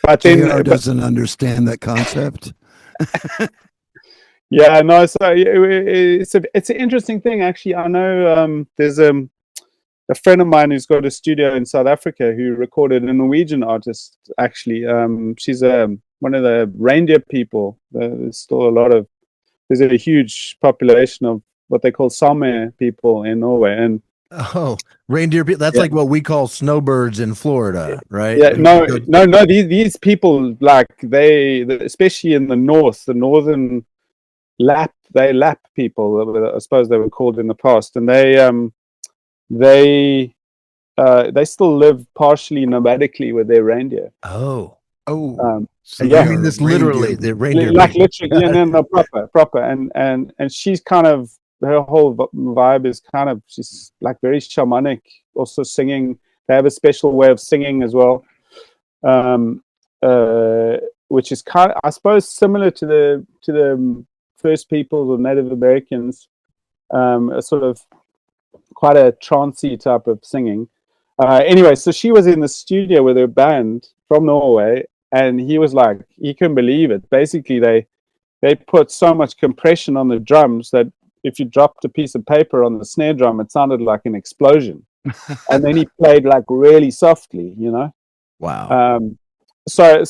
But JR doesn't understand that concept. Yeah, no. So it's an interesting thing, actually. I know there's a friend of mine who's got a studio in South Africa who recorded a Norwegian artist. Actually, she's one of the reindeer people. There's a huge population of what they call Same people in Norway, and reindeer people. That's like what we call snowbirds in Florida, right? Yeah, no. These people, like, especially in the north, the northern Lap people, I suppose they were called in the past, and they still live partially nomadically with their reindeer. So I mean this literally, the reindeer, like literally, no, proper, and she's kind of, her whole vibe is kind of, she's like very shamanic, also singing. They have a special way of singing as well, which is kind of, I suppose, similar to the First Peoples or Native Americans, a sort of quite a trancey type of singing. Anyway, so she was in the studio with her band from Norway, and he was like, he couldn't believe it. Basically, they put so much compression on the drums that if you dropped a piece of paper on the snare drum, it sounded like an explosion. And then he played like really softly, Wow. So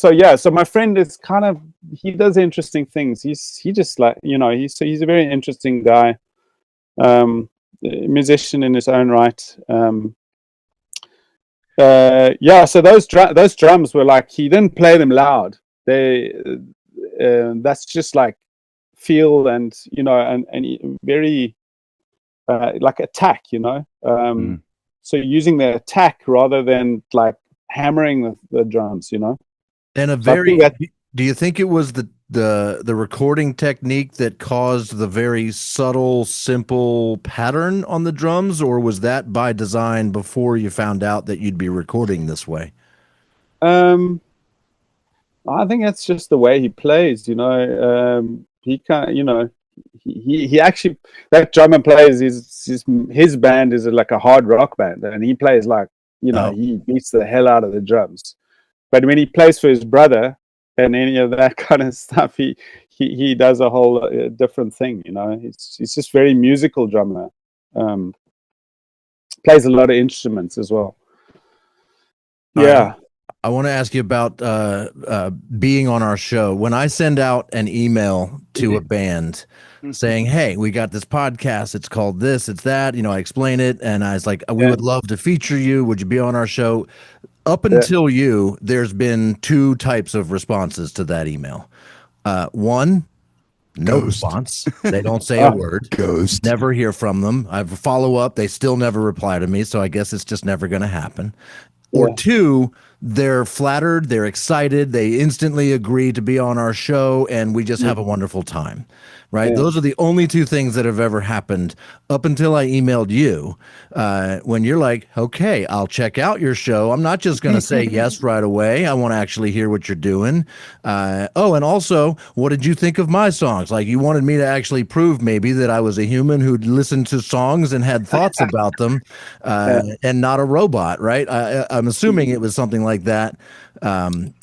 my friend is kind of, he does interesting things. He just like, he's a very interesting guy, musician in his own right. So those drums were like, he didn't play them loud. That's just like feel and and very like attack, so using the attack rather than like hammering the drums, And do you think it was the recording technique that caused the very subtle, simple pattern on the drums, or was that by design before you found out that you'd be recording this way? Um, I think that's just the way he plays. He can't. He actually, that drummer plays his band is like a hard rock band, and he plays like Oh, he beats the hell out of the drums. But when he plays for his brother and any of that kind of stuff, he does a whole different thing. He's just very musical drummer. Um, Plays a lot of instruments as well. all right. Yeah. I want to ask you about being on our show. When I send out an email to a band saying, "Hey, we got this podcast. It's called this, it's that," I explain it, and I was like, "We Yeah. would love to feature you. Would you be on our show?" Up Yeah. until you, there's been two types of responses to that email. One, no Ghost. response. They don't say a word. Ghost. Never hear from them. I follow up. They still never reply to me. So I guess it's just never going to happen. Or Yeah. two, they're flattered, they're excited, they instantly agree to be on our show, and we just have a wonderful time, right? Yeah. Those are the only two things that have ever happened up until I emailed you, when you're like, okay, I'll check out your show. I'm not just going to say yes right away. I want to actually hear what you're doing. Oh, and also, what did you think of my songs? Like, you wanted me to actually prove maybe that I was a human who'd listened to songs and had thoughts about them, and not a robot, right? I'm assuming it was something like that.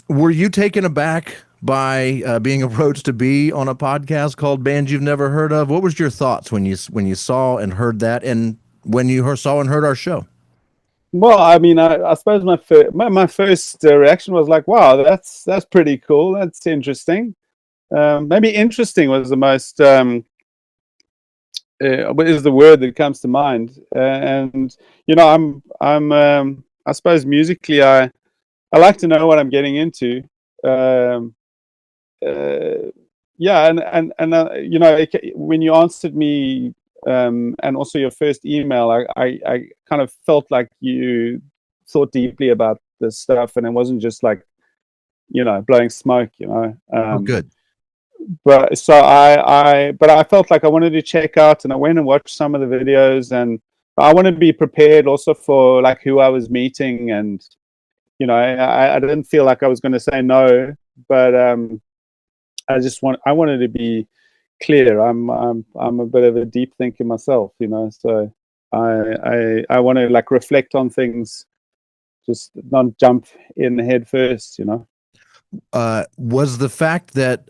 Were you taken aback by being approached to be on a podcast called Bands You've Never Heard Of? What was your thoughts when you saw and heard that, and when you saw and heard our show? Well, I mean, I suppose my first reaction was like, "Wow, that's pretty cool. That's interesting." Maybe interesting was the most what is the word that comes to mind? And I suppose musically, I like to know what I'm getting into. Um, yeah, when you answered me, and also your first email, I kind of felt like you thought deeply about this stuff, and it wasn't just like blowing smoke. Oh, good. But I felt like I wanted to check out, and I went and watched some of the videos, and I wanted to be prepared also for like who I was meeting, and I didn't feel like I was going to say no, but I wanted to be clear. I'm a bit of a deep thinker myself, so I want to like reflect on things, just not jump in head first. Was the fact that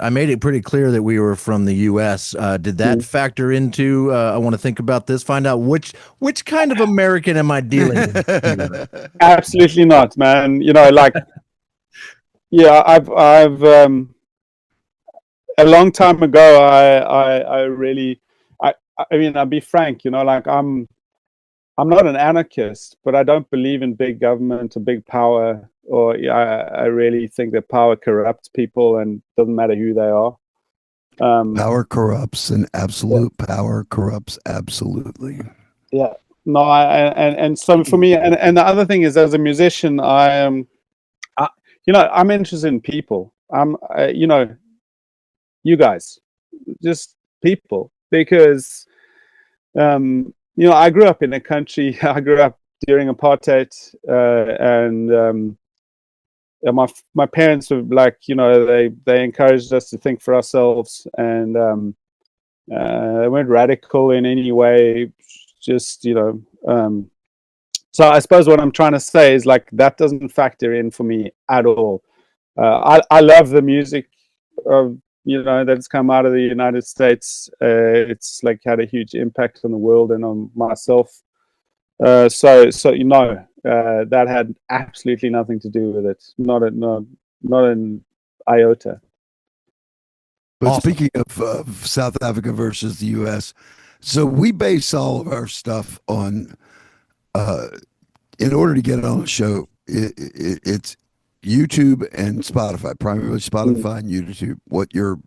I made it pretty clear that we were from the U.S., did that factor into, I want to think about this, find out which kind of American am I dealing with? Absolutely not, man. Like, yeah, I've a long time ago, I really, I mean, I'll be frank, like I'm not an anarchist, but I don't believe in big government or big power, or I really think that power corrupts people and doesn't matter who they are. Power corrupts, and absolute power corrupts absolutely. Yeah. No, and so for me, and the other thing is, as a musician, I'm interested in people. You guys, just people, because I grew up in a country. I grew up during apartheid, and my parents were like, they encouraged us to think for ourselves, and they weren't radical in any way. Just so I suppose what I'm trying to say is like that doesn't factor in for me at all. I love the music of that's come out of the United States. It's like had a huge impact on the world and on myself. So that had absolutely nothing to do with it. Not an iota. But Awesome. speaking of South Africa versus the U.S., so we base all of our stuff on, in order to get on the show, it's YouTube and Spotify, primarily Spotify and YouTube. What your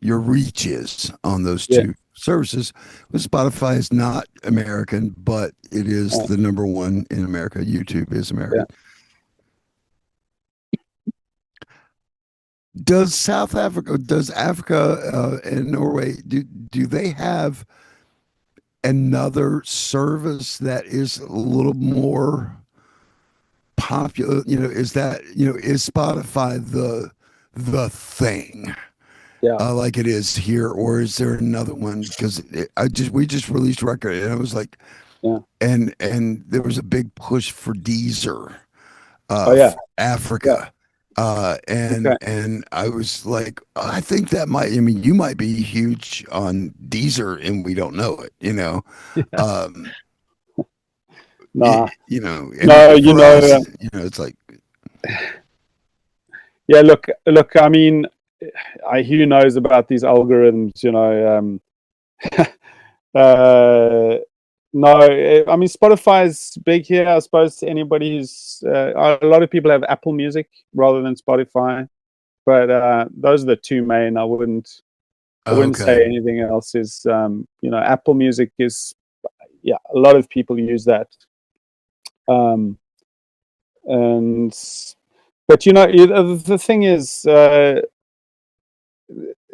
reach is on those two services. But Spotify is not American, but it is the number one in America. YouTube is American. Does South Africa, does Africa and Norway, do they have another service that is a little more popular? Is that, is Spotify the thing Yeah, like it is here, or is there another one? Because we just released a record, and it was like, yeah. and there was a big push for Deezer, Oh yeah, yeah. Africa. Okay. And I was like, I think that might, I mean, you might be huge on Deezer and we don't know it. Um, No, no. and for us, it's like, Yeah. Look. I mean, who knows about these algorithms? Uh, no, I mean Spotify's big here. I suppose anybody who's a lot of people have Apple Music rather than Spotify, but those are the two main. I wouldn't say okay. anything else is. Apple Music is, yeah, a lot of people use that. Um, and but the thing is,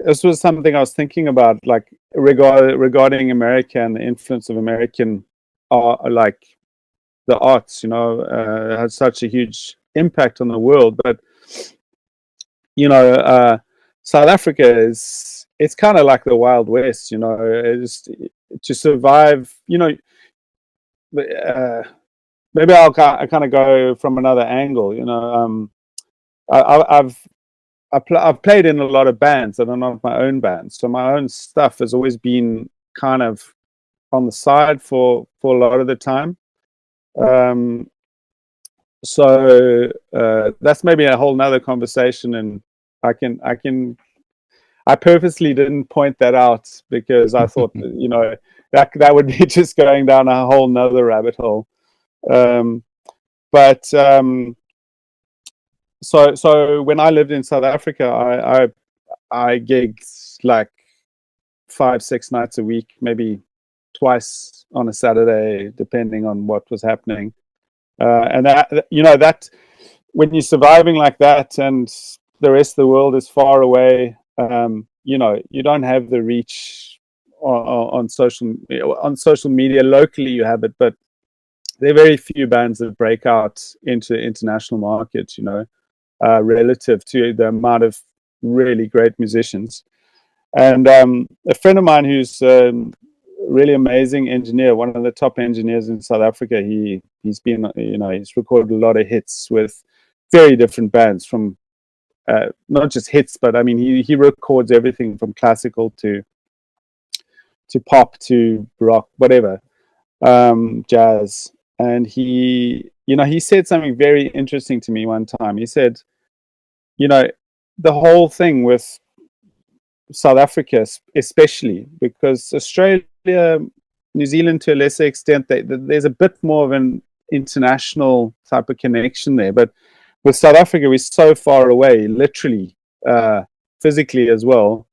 this was something I was thinking about, like regarding America and the influence of American art, like the arts. Has such a huge impact on the world. But South Africa it's kind of like the Wild West. It's, to survive. Maybe I kind of go from another angle. I've I've played in a lot of bands that are not my own bands, so my own stuff has always been kind of on the side for a lot of the time. Um, so that's maybe a whole nother conversation, and I purposely didn't point that out because I thought that would be just going down a whole nother rabbit hole. Um, but so when I lived in South Africa, I gigged like 5-6 nights a week, maybe twice on a Saturday, depending on what was happening. And that when you're surviving like that, and the rest of the world is far away, you don't have the reach on social media. Locally, you have it, but there are very few bands that break out into international markets. Relative to the amount of really great musicians. And a friend of mine who's really amazing engineer, one of the top engineers in South Africa. He's been, he's recorded a lot of hits with very different bands, from not just hits, but I mean he records everything from classical to pop to rock, whatever, jazz. And he said something very interesting to me one time. He said, the whole thing with South Africa, especially because Australia, New Zealand to a lesser extent, there's a bit more of an international type of connection there. But with South Africa, we're so far away, literally, physically as well.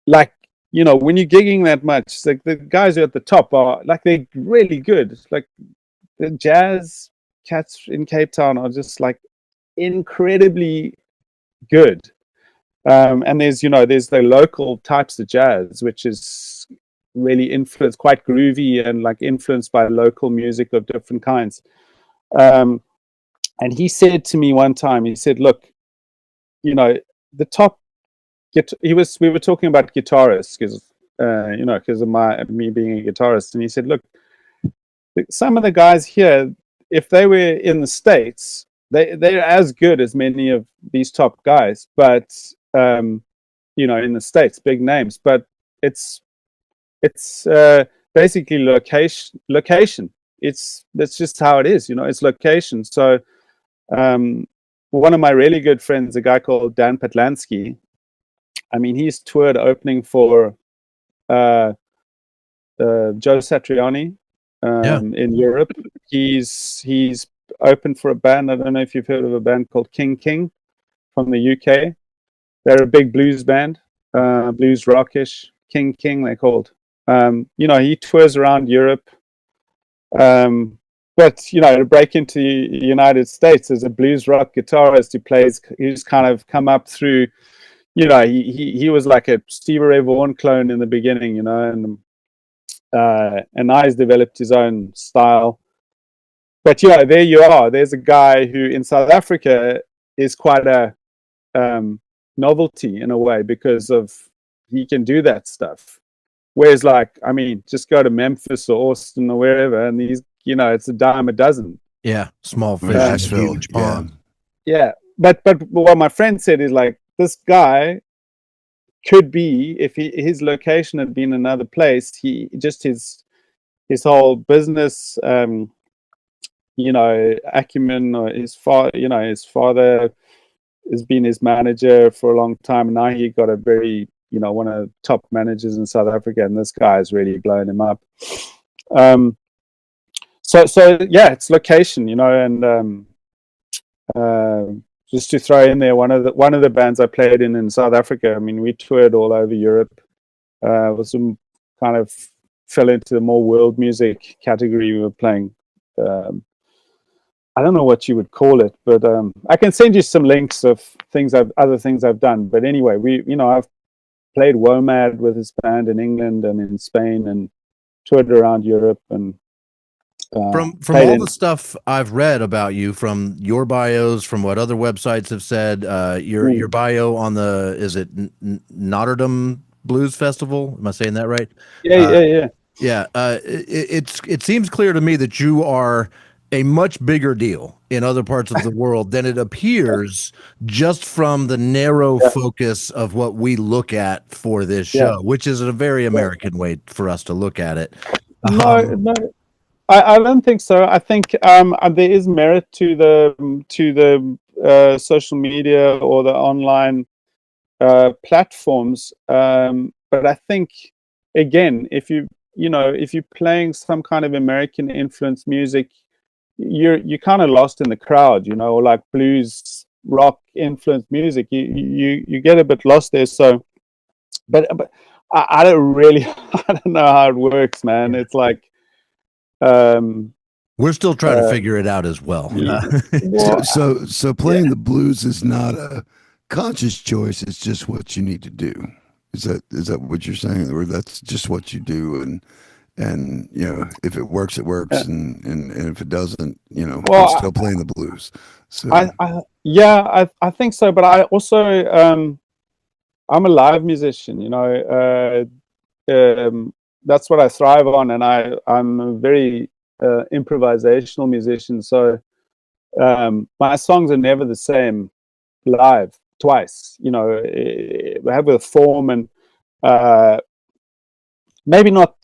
Like, when you're gigging that much, like the guys who are at the top are like, they're really good. Like the jazz cats in Cape Town are just like incredibly good. And there's the local types of jazz, which is really influenced, quite groovy, and like influenced by local music of different kinds. And he said to me one time, he said, look, the top we were talking about guitarists because of me being a guitarist. And he said, look, some of the guys here, if they were in the States, they're as good as many of these top guys, but in the States, big names, but it's basically location. That's just how it is. It's location. So one of my really good friends, a guy called Dan Patlansky, I mean, he's toured opening for Joe Satriani in Europe. He's opened for a band. I don't know if you've heard of a band called King from the UK. They're a big blues band, blues rockish. King they're called. He tours around Europe but you know, to break into the United States as a blues rock guitarist who's kind of come up through, you know, he was like a Stevie Ray Vaughan clone in the beginning, you know, and now he's developed his own style. But yeah, there you are. There's a guy who in South Africa is quite a novelty in a way, because of he can do that stuff. Whereas, like, I mean, just go to Memphis or Austin or wherever, and these, you know, it's a dime a dozen. Yeah, small fish in a Nashville, huge yeah. pond. Yeah, but what my friend said is, like, this guy could be, if his location had been another place, he just his whole business, you know, acumen, or his father has been his manager for a long time, and now he got a very, you know, one of the top managers in South Africa, and this guy has really blown him up. So yeah, it's location, you know, and just to throw in there, one of the bands I played in South Africa. I mean, we toured all over Europe. Was some kind of fell into the more world music category. We were playing. I don't know what you would call it, but I can send you some links of other things I've done. But anyway, I've played WOMAD with this band in England and in Spain, and toured around Europe. And from all the stuff I've read about you, from your bios, from what other websites have said, your bio on the, is it Notre Dame Blues Festival? Am I saying that right? Yeah. It seems clear to me that you are a much bigger deal in other parts of the world than it appears, just from the narrow focus of what we look at for this show, which is a very American way for us to look at it. No, I don't think so. I think there is merit to the social media or the online platforms, but I think, again, if you're playing some kind of American influenced music, you're kind of lost in the crowd, you know, or like blues rock influenced music, you get a bit lost there. So, but I don't really I don't know how it works, man. It's like we're still trying to figure it out as well. So playing the blues is not a conscious choice. It's just what you need to do. Is that what you're saying, or that's just what you do? And you know, if it works, it works, and if it doesn't, you know, we're still playing the blues. So I think so. But I also I'm a live musician, you know. That's what I thrive on, and I'm a very improvisational musician. So my songs are never the same live twice. You know, we have a form, and maybe not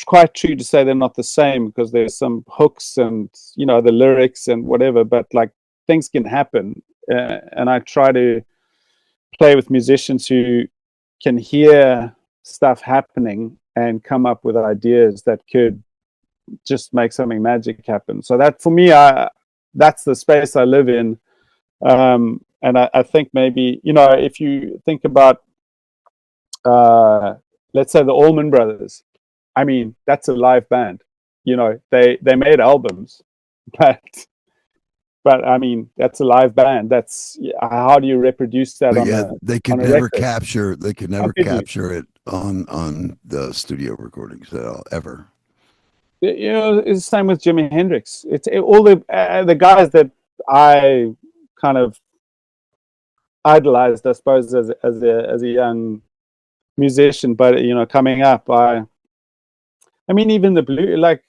quite true to say they're not the same, because there's some hooks and, you know, the lyrics and whatever, but like things can happen, and I try to play with musicians who can hear stuff happening and come up with ideas that could just make something magic happen. So that, for me, that's the space I live in. And I think maybe, you know, if you think about let's say the Allman Brothers, I mean, that's a live band. You know, they made albums, but I mean, that's a live band. That's, how do you reproduce that? They could never capture it on the studio recordings at all, ever. You know, it's the same with Jimi Hendrix. It's all the guys that I kind of idolized, I suppose, as a young musician. But, you know, coming up, I mean, even the blue, like,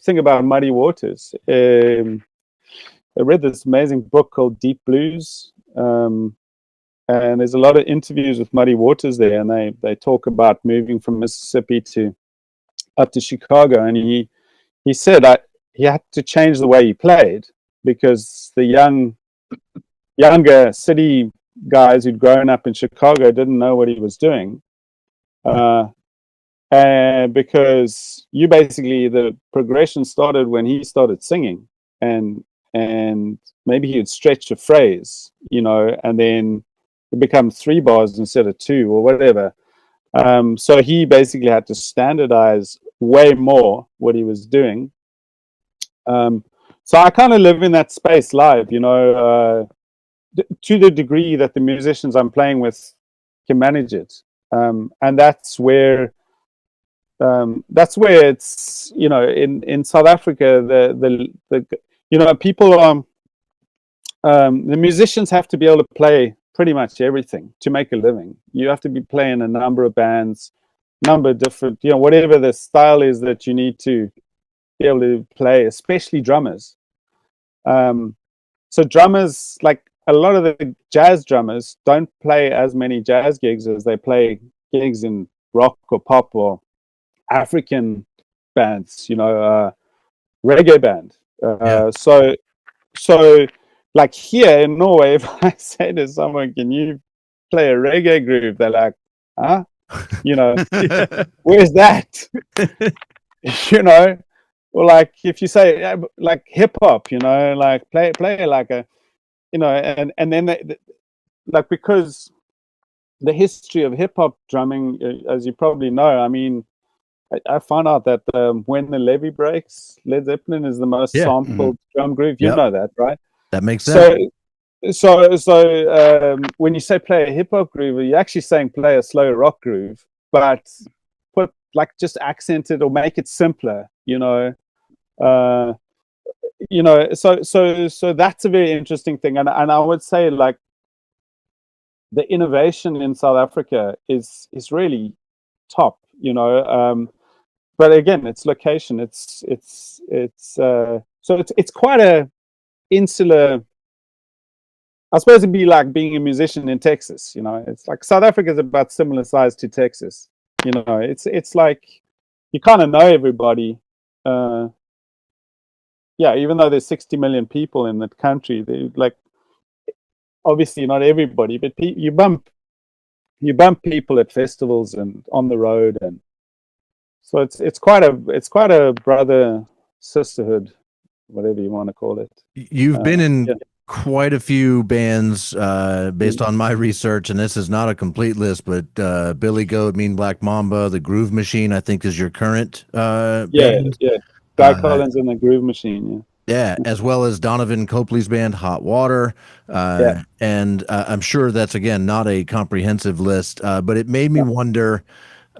think about Muddy Waters. I read this amazing book called Deep Blues, and there's a lot of interviews with Muddy Waters there, and they talk about moving from Mississippi up to Chicago, and he said he had to change the way he played, because the younger city guys who'd grown up in Chicago didn't know what he was doing. And because the progression started when he started singing, and maybe he'd stretch a phrase, you know, and then it becomes 3 bars instead of 2 or whatever. So he basically had to standardize way more what he was doing. So I kind of live in that space live, you know, to the degree that the musicians I'm playing with can manage it. And that's where it's, you know, in South Africa, the you know, people are, the musicians have to be able to play pretty much everything to make a living. You have to be playing a number of bands, number of different, you know, whatever the style is that you need to be able to play, especially drummers. So drummers, like a lot of the jazz drummers, don't play as many jazz gigs as they play gigs in rock or pop or African bands, you know, reggae band. Yeah. So like here in Norway, if I say to someone, "Can you play a reggae groove?" They're like, "Huh?" You know, where's that? You know, or like if you say like hip hop, you know, like play like a, you know, and then like, because the history of hip hop drumming, as you probably know, I mean, I found out that when the levee breaks, Led Zeppelin is the most Yeah. sampled drum groove. You Yep. know that, right? That makes sense. So when you say play a hip hop groove, you're actually saying play a slow rock groove, but put like just accent it or make it simpler, you know. You know, so that's a very interesting thing, and I would say like the innovation in South Africa is really top, you know. But again, it's location. So it's quite a insular. I suppose it'd be like being a musician in Texas, you know. It's like South Africa is about similar size to Texas, you know. It's like you kind of know everybody. Yeah, even though there's 60 million people in that country, they like obviously not everybody, but you bump people at festivals and on the road, and so it's quite a brother sisterhood, whatever you want to call it. You've been in Yeah. quite a few bands based on my research, and this is not a complete list, but Billy Goat, Mean Black Mamba, The Groove Machine, I think is your current band. Yeah. Guy Collins and the Groove Machine. Yeah, as well as Donovan Copley's band, Hot Water. Yeah. And I'm sure that's, again, not a comprehensive list, but it made me wonder,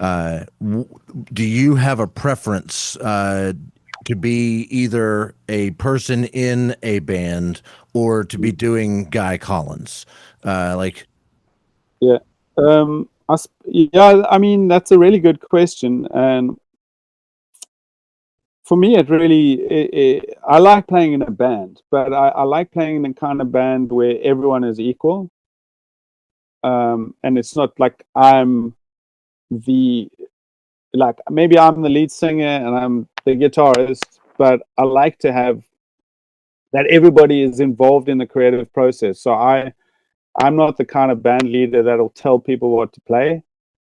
do you have a preference to be either a person in a band or to be doing Guy Collins? Yeah. I mean, that's a really good question, and for me, I like playing in a band, but I like playing in a kind of band where everyone is equal. And it's not like maybe I'm the lead singer and I'm the guitarist, but I like to have that everybody is involved in the creative process. So I'm not the kind of band leader that'll tell people what to play.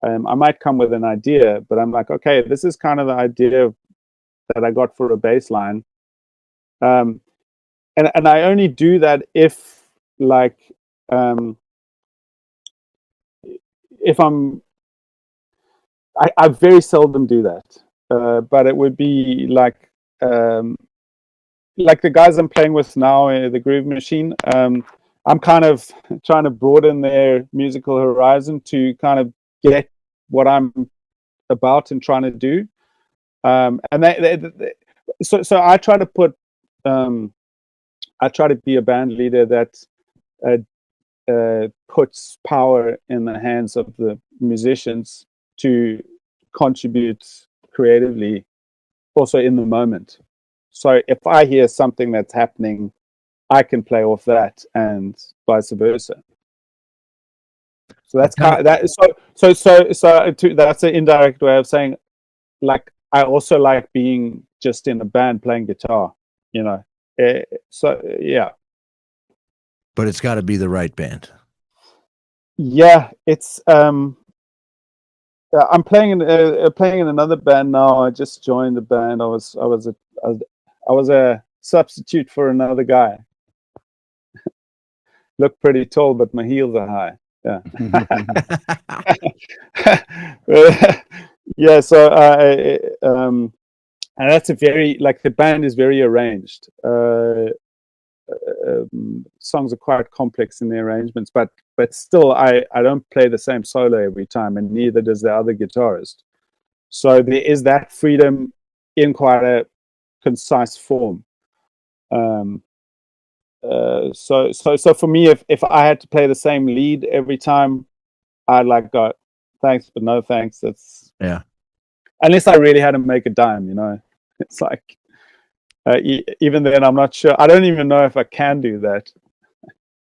I might come with an idea, but I'm like, okay, this is kind of the idea that I got for a bass line. And I only do that if like if I very seldom do that. But it would be like the guys I'm playing with now, the Groove Machine. I'm kind of trying to broaden their musical horizon to kind of get what I'm about and trying to do. And so I try to put I try to be a band leader that puts power in the hands of the musicians to contribute creatively, also in the moment. So if I hear something that's happening, I can play off that, and vice versa. So that's kind of that. That's an indirect way of saying, like, I also like being just in a band playing guitar, you know. So yeah. But it's got to be the right band. Yeah, it's I'm playing in another band now. I just joined the band. I was a substitute for another guy. Look pretty tall, but my heels are high. Yeah. Yeah. So and that's a very, like, the band is very arranged. Songs are quite complex in the arrangements, but still, I don't play the same solo every time, and neither does the other guitarist. So there is that freedom in quite a concise form. So for me, if I had to play the same lead every time, I'd like go, thanks, but no thanks. That's, Yeah. unless I really had to make a dime, you know. It's like, even then, I'm not sure. I don't even know if I can do that.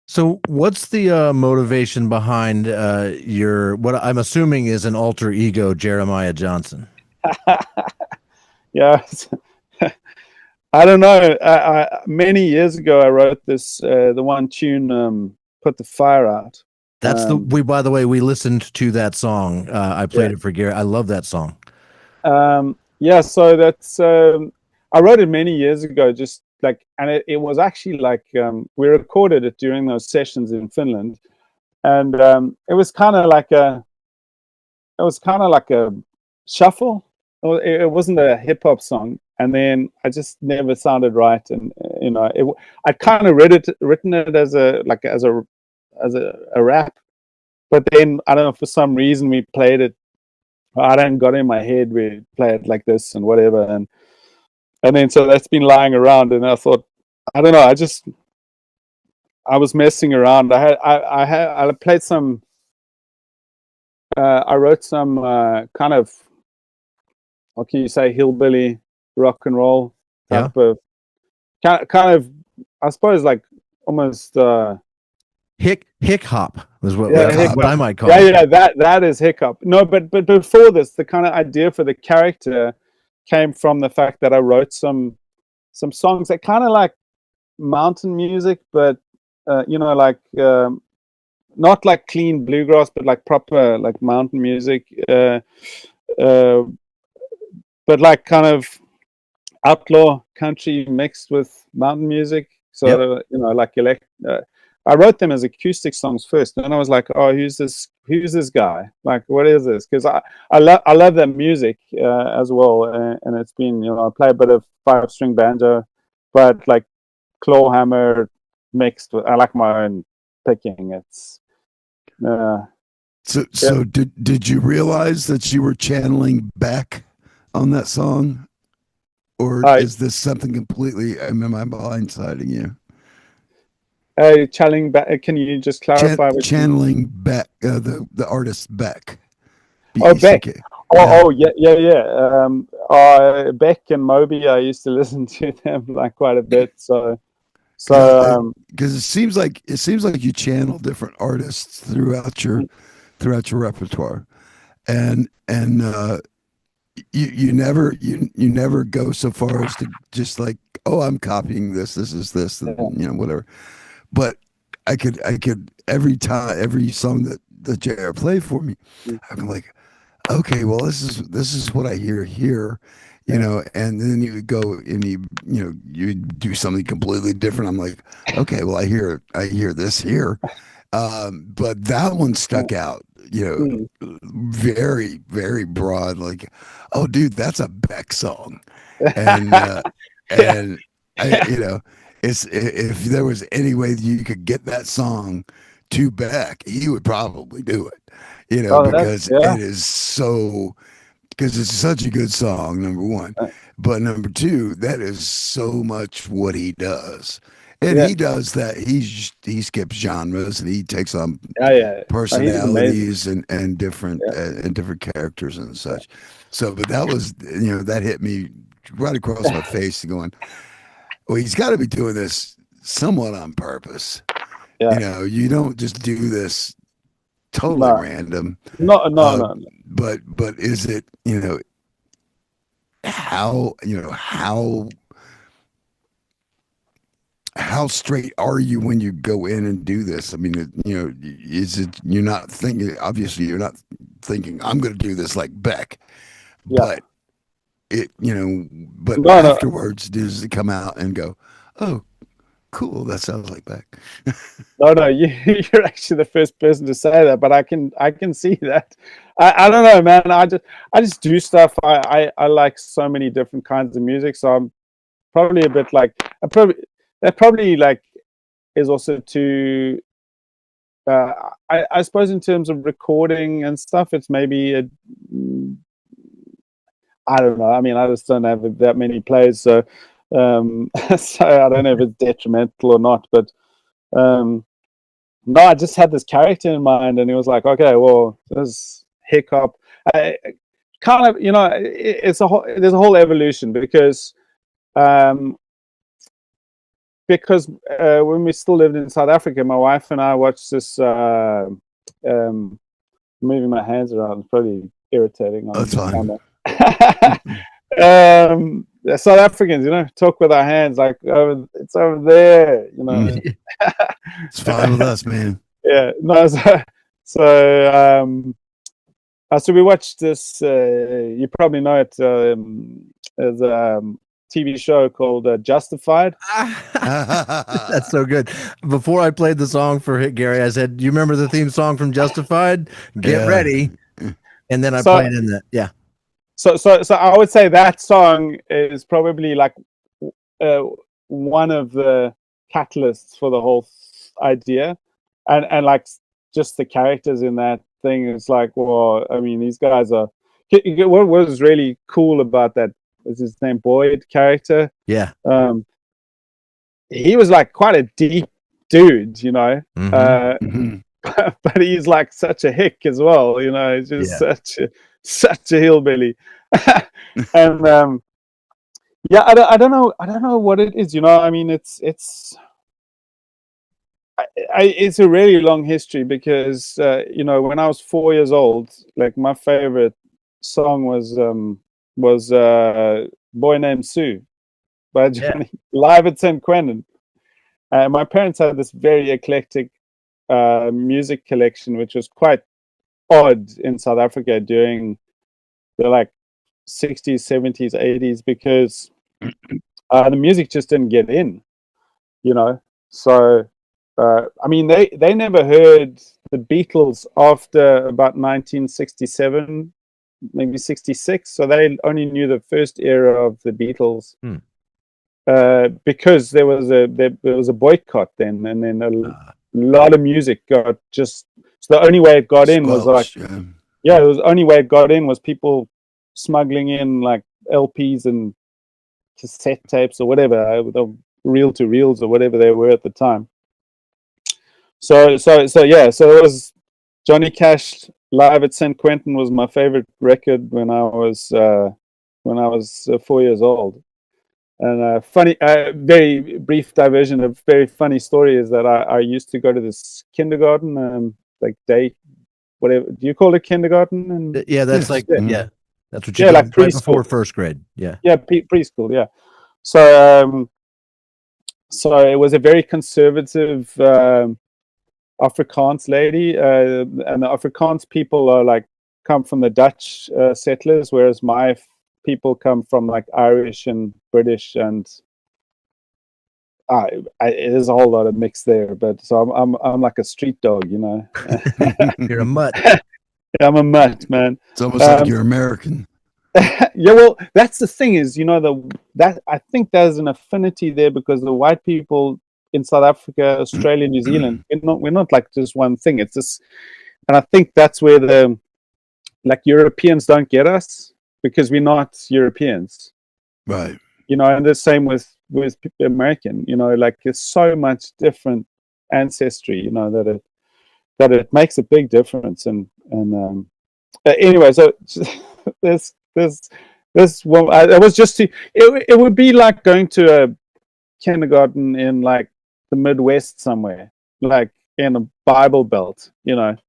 So what's the motivation behind your, what I'm assuming is an alter ego, Jeremiah Johnson? Yeah. I don't know. Many years ago, I wrote this, the one tune, Put the Fire Out. That's by the way, we listened to that song. I played it for Gary. I love that song. Yeah, so that's, I wrote it many years ago, just like, and it was actually like, we recorded it during those sessions in Finland, and it was kind of like a shuffle. It wasn't a hip hop song, and then I just never sounded right, and you know, I kind of written it as a rap, but then I don't know, for some reason we played it. I don't got in my head, we play it like this and whatever, and then so that's been lying around, and I thought, I don't know, I was messing around. I played some, I wrote some kind of, what can you say, hillbilly rock and roll type of, kind of, I suppose, like almost hick hop is what, what I might call it. Yeah, that is hiccup. No, but before this, the kind of idea for the character came from the fact that I wrote some songs that kind of like mountain music, but you know, like not like clean bluegrass, but like proper like mountain music, but like kind of outlaw country mixed with mountain music. So you know, like I wrote them as acoustic songs first, and then I was like, oh, who's this guy? Like, what is this? Because I love that music as well, and it's been, you know, I play a bit of 5-string banjo, but like claw hammer mixed with, I like my own picking. It's so did you realize that you were channeling Beck on that song, or is this something completely? Am I blindsiding you? Channeling Beck. Can you just clarify? Channeling Beck, the artist Beck. Oh, Beck. Yeah. Beck and Moby. I used to listen to them like quite a bit. So because it seems like you channel different artists throughout your repertoire, and you never go so far as to just like, oh, I'm copying this. This is this, and, you know, whatever. But I could every song that JR played for me, I'm like, okay, well, this is what I hear here, you know, and then you would go and you do something completely different. I'm like, okay, well, I hear this here, but that one stuck out, you know, very, very broad. Like, oh, dude, that's a Beck song, and and I, you know. If there was any way that you could get that song to Beck, he would probably do it, you know, because it is because it's such a good song, number one. But number two, that is so much what he does. And he does that. He skips genres and he takes on personalities and different characters and such. So, but that was, you know, that hit me right across my face going, well, he's got to be doing this somewhat on purpose. You know, you don't just do this totally random. No. But is it, you know, how straight are you when you go in and do this? I mean, you know, is it, you're not thinking, obviously you're not thinking, I'm going to do this like Beck, but it, you know, but afterwards, does it come out and go, oh, Cool. That sounds like Beck. No, you're actually the first person to say that, but I can see that. I don't know, man. I just do stuff. I like so many different kinds of music, so I'm probably a bit like that probably like is also too. I suppose in terms of recording and stuff, it's maybe I don't know. I mean, I just don't have that many plays, so so I don't know if it's detrimental or not. But no, I just had this character in mind, and it was like, okay, well, this hiccup, kind of, it's there's a whole evolution um, because when we still lived in South Africa, my wife and I watched this. Moving my hands around is probably irritating on That's fine. camera. South Africans, talk with our hands like it's over there, It's fine with us, man. Yeah, no. So we watched this. You probably know it as a TV show called Justified. That's so good. Before I played the song for Hit Gary, I said, "You remember the theme song from Justified? Get ready." And then I played in that. Yeah. So I would say that song is probably like one of the catalysts for the whole idea, and like just the characters in that thing is like, well, I mean, these guys are. What was really cool about that was his name Boyd character. Yeah. He was like quite a deep dude, Mm-hmm. but he's like such a hick as well, he's just such a hillbilly. And yeah, I don't know what it is, I mean, it's a really long history because when I was 4 years old, like my favorite song was Boy Named Sue by Johnny, live at St. Quentin. My parents had this very eclectic music collection, which was quite odd in South Africa during the like 60s, 70s, 80s, because the music just didn't get in, So, I mean, they never heard the Beatles after about 1967, maybe 66. So they only knew the first era of the Beatles. Because there was a boycott then, and then a lot of music got just. So the only way it got in was like, the only way it got in was people smuggling in like LPs and cassette tapes or whatever, reel to reels or whatever they were at the time. So it was Johnny Cash live at St. Quentin was my favorite record when I was 4 years old. And funny, very brief diversion. A very funny story is that I used to go to this kindergarten, like day, whatever. Do you call it kindergarten? Yeah, that's like that's what you do like preschool. Right before first grade. Yeah, preschool. Yeah. So it was a very conservative Afrikaans lady, and the Afrikaans people are like come from the Dutch settlers, whereas my people come from like Irish and British, and there's a whole lot of mix there. But so I'm like a street dog, You're a mutt. Yeah, I'm a mutt, man. It's almost like you're American. Yeah, well, that's the thing is, that I think there's an affinity there because the white people in South Africa, Australia, New Zealand, we're not like just one thing. It's just, and I think that's where the like Europeans don't get us because we're not Europeans, right? And the same with American. Like there's so much different ancestry. That it makes a big difference. And anyway, so this one, it was just it would be like going to a kindergarten in like the Midwest somewhere, like in a Bible Belt, that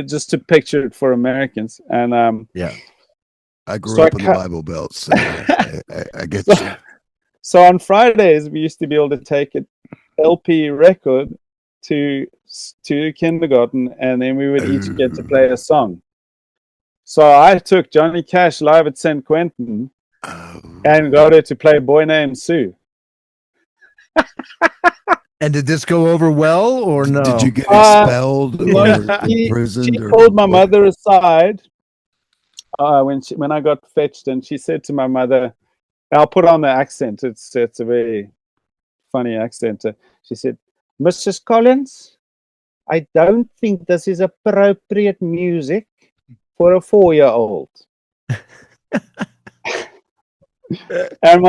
just to picture it for Americans. And I grew up in the Bible Belt, so I get you. So on Fridays we used to be able to take an LP record to kindergarten, and then we would each get to play a song. So I took Johnny Cash live at St. Quentin and got her to play Boy Named Sue. And did this go over well or no? Did you get expelled No, or she imprisoned? Or called my what? mother aside when I got fetched, and she said to my mother, "I'll put on the accent. It's a very funny accent." She said, "Mrs. Collins, I don't think this is appropriate music for a 4-year-old." And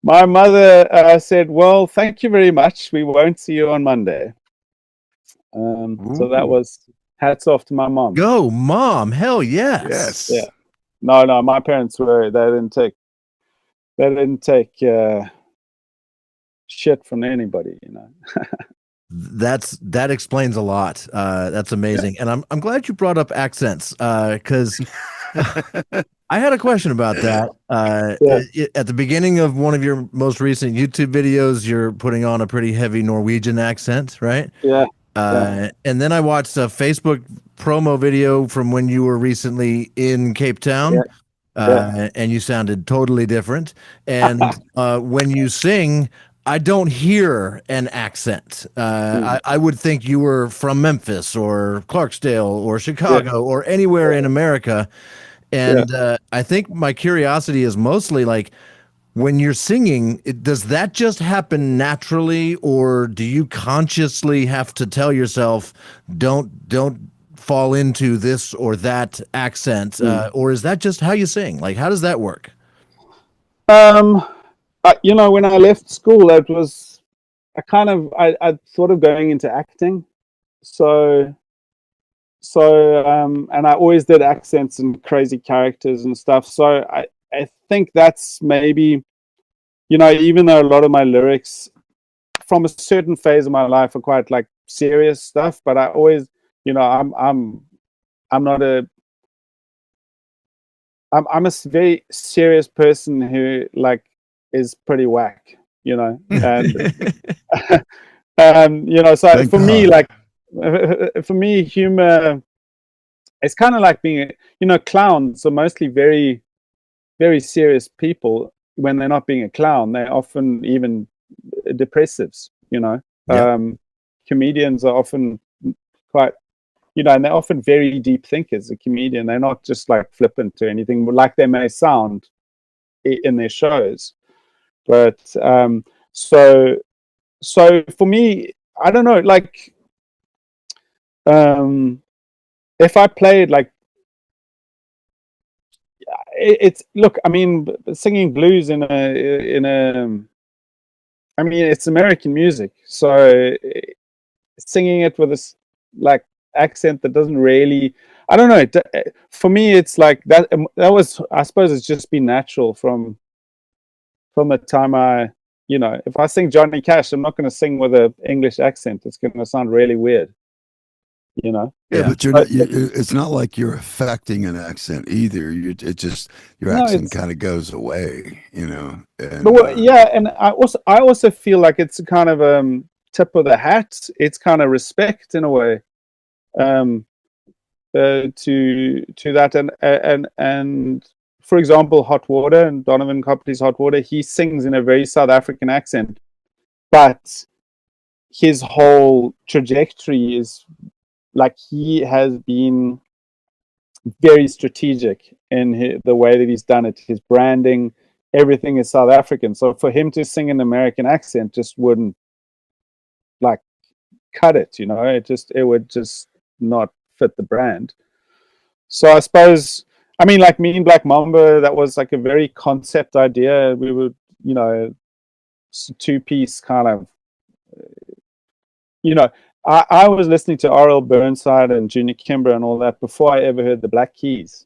my mother said, "Well, thank you very much. We won't see you on Monday." So that was hats off to my mom. Go, mom. Hell yes. Yes. Yeah. No, my parents they didn't take shit from anybody, you know. That explains a lot. That's amazing. And I'm glad you brought up accents, because I had a question about that. At the beginning of one of your most recent YouTube videos, you're putting on a pretty heavy Norwegian accent, right? Yeah. And then I watched a Facebook promo video from when you were recently in Cape Town, and you sounded totally different. And when you sing, I don't hear an accent. I would think you were from Memphis or Clarksdale or Chicago or anywhere in America. And I think my curiosity is mostly like, when you're singing, does that just happen naturally, or do you consciously have to tell yourself, don't fall into this or that accent, or is that just how you sing? Like, how does that work? You know, when I left school, it was I thought of going into acting, so and I always did accents and crazy characters and stuff. So I think that's maybe, you know, even though a lot of my lyrics from a certain phase of my life are quite like serious stuff, but I always, you know, I'm a very serious person who like is pretty whack, you know, and you know, so Thank for me, God. like for me, humor, it's kind of like being, you know, clowns are mostly very, very serious people. When they're not being a clown, they're often even depressives, you know. Comedians are often quite, you know, and they're often very deep thinkers. A comedian, they're not just like flippant or anything, like they may sound in their shows. But so for me, I don't know, like if I played like it's look, I mean, singing blues in a I mean, it's American music, so singing it with this like accent that doesn't really, I don't know, for me it's like that was, I suppose it's just been natural from the time you know, if I sing Johnny Cash, I'm not going to sing with an English accent. It's going to sound really weird, you know. Yeah, but you're not. It's not like you're affecting an accent either. It just your No, accent it's kind of goes away, you know. And but yeah, and I also feel like it's a kind of tip of the hat. It's kind of respect in a way, to that, and for example, Hot Water and Donovan Copley's Hot Water, he sings in a very South African accent, but his whole trajectory is like he has been very strategic in the way that he's done it. His branding, everything is South African. So for him to sing an American accent just wouldn't like cut it, you know. It would just not fit the brand. So I suppose, I mean, like Mean Black Mamba, that was like a very concept idea. We would, you know, two-piece kind of, you know, I was listening to R.L. Burnside and Junior Kimber and all that before I ever heard the Black Keys.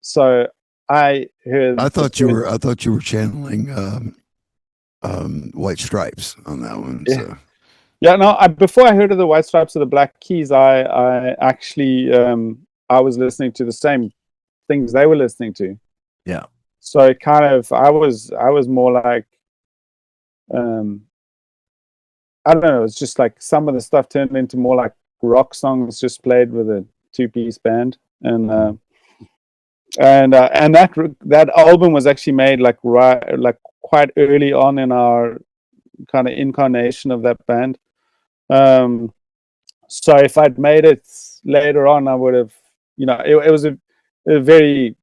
So I heard. I thought you were channeling White Stripes on that one. Yeah. So. Yeah, no. Before I heard of the White Stripes or the Black Keys, I actually I was listening to the same things they were listening to. Yeah. So it kind of, I was more like, I don't know. It's just like some of the stuff turned into more like rock songs just played with a two-piece band, and that album was actually made like quite early on in our kind of incarnation of that band. So if I'd made it later on, I would have, it was a very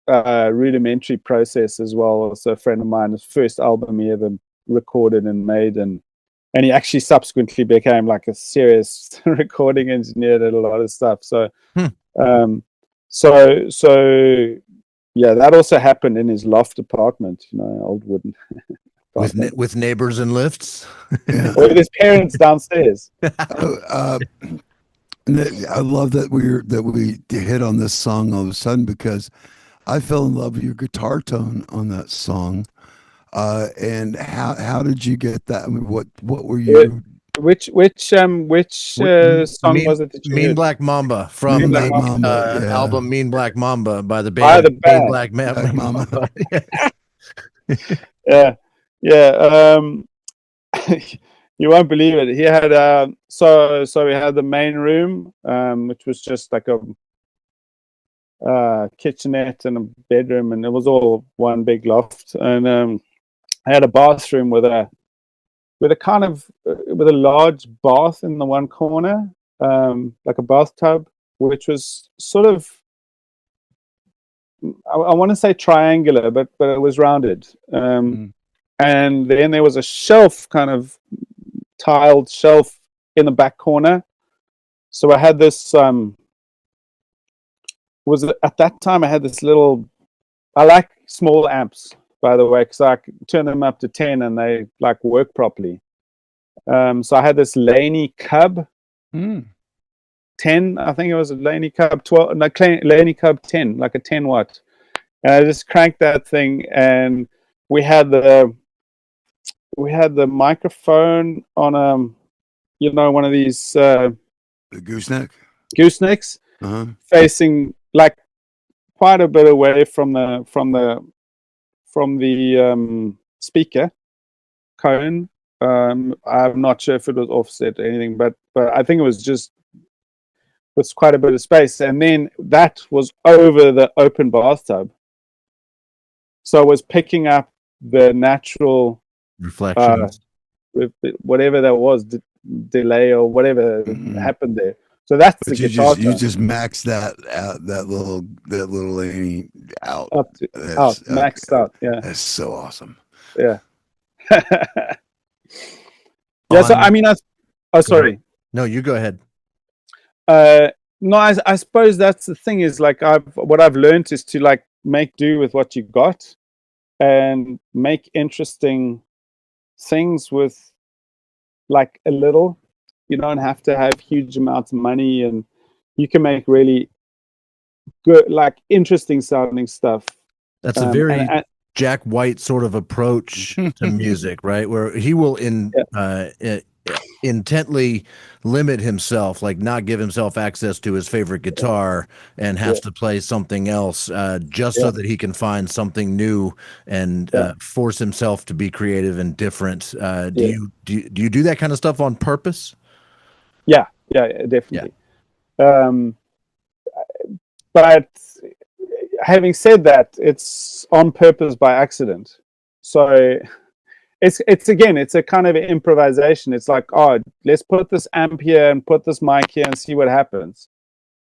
rudimentary process as well. Also, a friend of mine, his first album he ever recorded and made, and he actually subsequently became like a serious recording engineer, did a lot of stuff. So, so yeah, that also happened in his loft apartment, old wooden apartment. with neighbors and lifts. With his parents downstairs. I love that we hit on this song all of a sudden, because I fell in love with your guitar tone on that song. And how did you get that? I mean, what were you? Which song was it that you Mean heard? Black Mamba from Mean Black the Mamba, yeah. album Mean Black Mamba by the By band the Mean band. Black Black Mamba. Yeah. You won't believe it. He had so we had the main room, which was just like a kitchenette and a bedroom, and it was all one big loft. And I had a bathroom with a kind of with a large bath in the one corner, like a bathtub, which was sort of, I want to say triangular, but it was rounded. And then there was a shelf, kind of tiled shelf in the back corner. So I had this at that time I had this little, I like small amps, by the way, because I could turn them up to 10 and they like work properly. So I had this Laney Cub 10, I think it was a Laney Cub 12, no, Laney Cub 10, like a 10 watt. And I just cranked that thing, and we had the microphone on one of these The goosenecks, facing like quite a bit away from the speaker cone. I'm not sure if it was offset or anything, but I think it was just with quite a bit of space. And then that was over the open bathtub, so I was picking up the natural reflections, whatever that was, delay or whatever happened there. So that's but the guitar tone. You just maxed that out, that little Laney out. Maxed out. Yeah, that's so awesome. Yeah. Yeah. So I mean, sorry. No, you go ahead. No, I suppose that's the thing, is like what I've learned is to like make do with what you got and make interesting things with like a little. You don't have to have huge amounts of money, and you can make really good, like interesting sounding stuff. That's a very Jack White sort of approach to music, right? Where he will intently limit himself, like not give himself access to his favorite guitar, and has to play something else so that he can find something new and force himself to be creative and different. Do you do that kind of stuff on purpose? Yeah, definitely. Yeah. But having said that, it's on purpose by accident. So it's a kind of improvisation. It's like, oh, let's put this amp here and put this mic here and see what happens.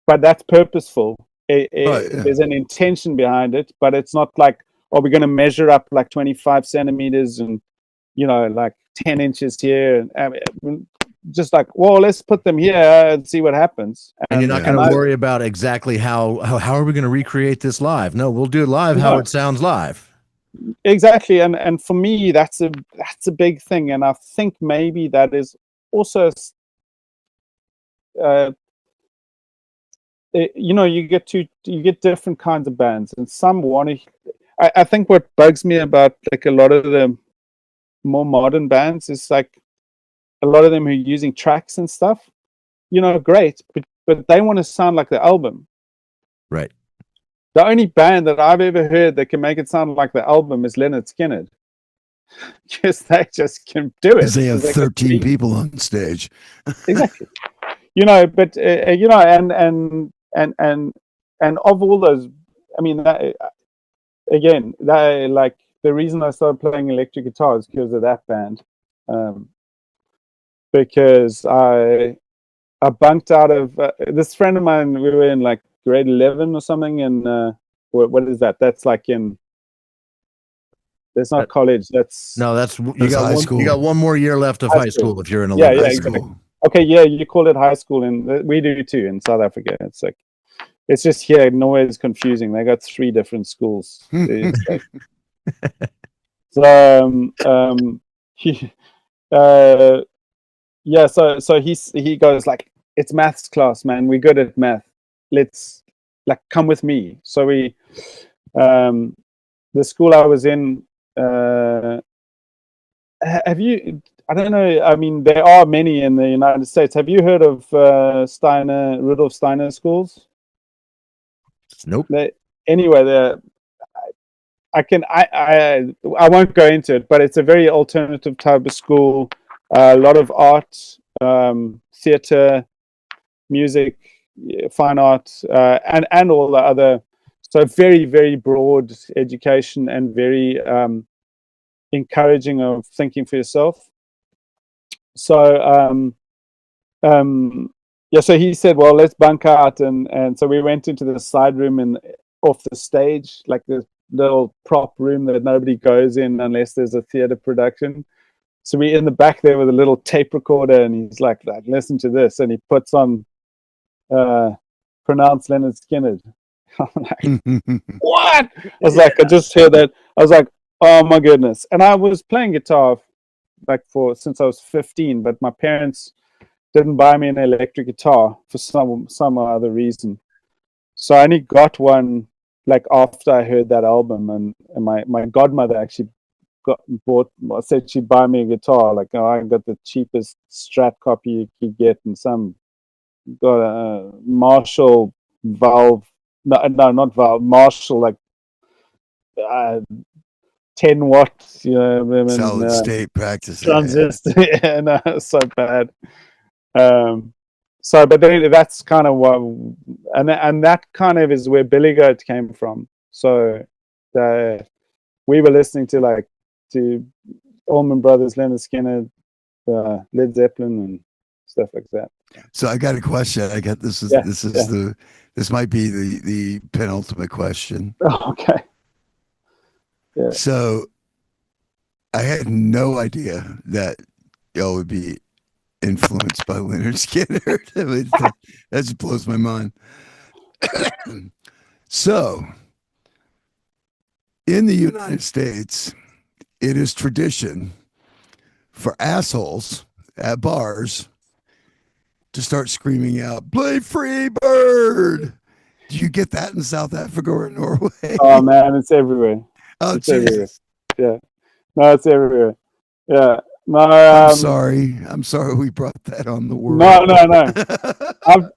But that's purposeful. There's an intention behind it, but it's not like, oh, we're going to measure up like 25 centimeters and like 10 inches here, and just like, well, let's put them here and see what happens. And you're not going to worry about exactly how are we going to recreate this live? No, we'll do it live how it sounds live. Exactly. And for me, that's a big thing. And I think maybe that is also, you get different kinds of bands, and some want to. I think what bugs me about like a lot of the more modern bands is like a lot of them who are using tracks and stuff, great, but they want to sound like the album. Right. The only band that I've ever heard that can make it sound like the album is Leonard Skinner. Because they just can do it. Because they have 13 people on stage. Exactly. But and of all those, I mean, that again, that like the reason I started playing electric guitar is because of that band. because I bunked out of this friend of mine. We were in like grade 11 or something, and what is that? That's like in. That's not college. That's No, that's That's high school. You got one more year left of High high school. school if you're in Yeah, 11th. yeah, High exactly. school. Okay, yeah, you call it high school, and we do too in South Africa. It's like, it's just here. Norway is confusing. They got 3 different schools. It's like, so he, yeah. So he goes like, it's maths class, man. We're good at math. Let's like come with me. So the school I was in. Have you? I don't know. I mean, there are many in the United States. Have you heard of Rudolf Steiner schools? Nope. Anyway, I won't go into it, but it's a very alternative type of school. A lot of art, theater, music, fine art, and all the other. So very, very broad education and very encouraging of thinking for yourself. So yeah, so he said, well, let's bunk out, and so we went into the side room and off the stage, like the little prop room that nobody goes in unless there's a theater production. So we in the back there with a little tape recorder, and he's like, listen to this, and he puts on Pronounce Leonard Skinner. I'm like, what? I was like, I just heard that. I was like, oh my goodness. And I was playing guitar like since I was 15, but my parents didn't buy me an electric guitar for some other reason. So I only got one like after I heard that album, and my godmother actually said she'd buy me a guitar. Like, oh, I got the cheapest Strat copy you could get, and got a Marshall valve. No, not valve. Marshall, like 10 watts, Solid state practice. transistor. Yeah, no, so bad. So, but that's kind of what, and that kind of is where Billy Goat came from. So, we were listening to Allman Brothers, Leonard Skinner, Led Zeppelin, and stuff like that. So I got a question. I got this might be the penultimate question. Oh, okay. Yeah. So I had no idea that y'all would be influenced by Leonard Skinner. That just blows my mind. So in the United States, it is tradition for assholes at bars to start screaming out, "Play Free Bird!" Do you get that in South Africa or Norway? Oh man, it's everywhere. Oh, it's Jesus. Everywhere. Yeah. No, it's everywhere. Yeah. No, I'm sorry we brought that on the world. No.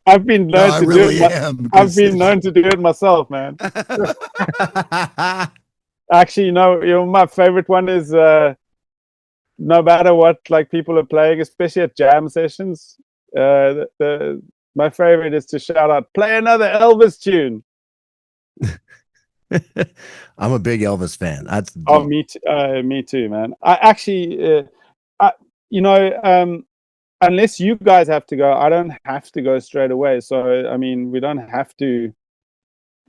I've been known to do it. I've been known to do it myself, man. Actually, my favorite one is no matter what, like people are playing, especially at jam sessions. My favorite is to shout out, "Play another Elvis tune." I'm a big Elvis fan. Me too, man. I actually, unless you guys have to go, I don't have to go straight away. So, I mean, we don't have to.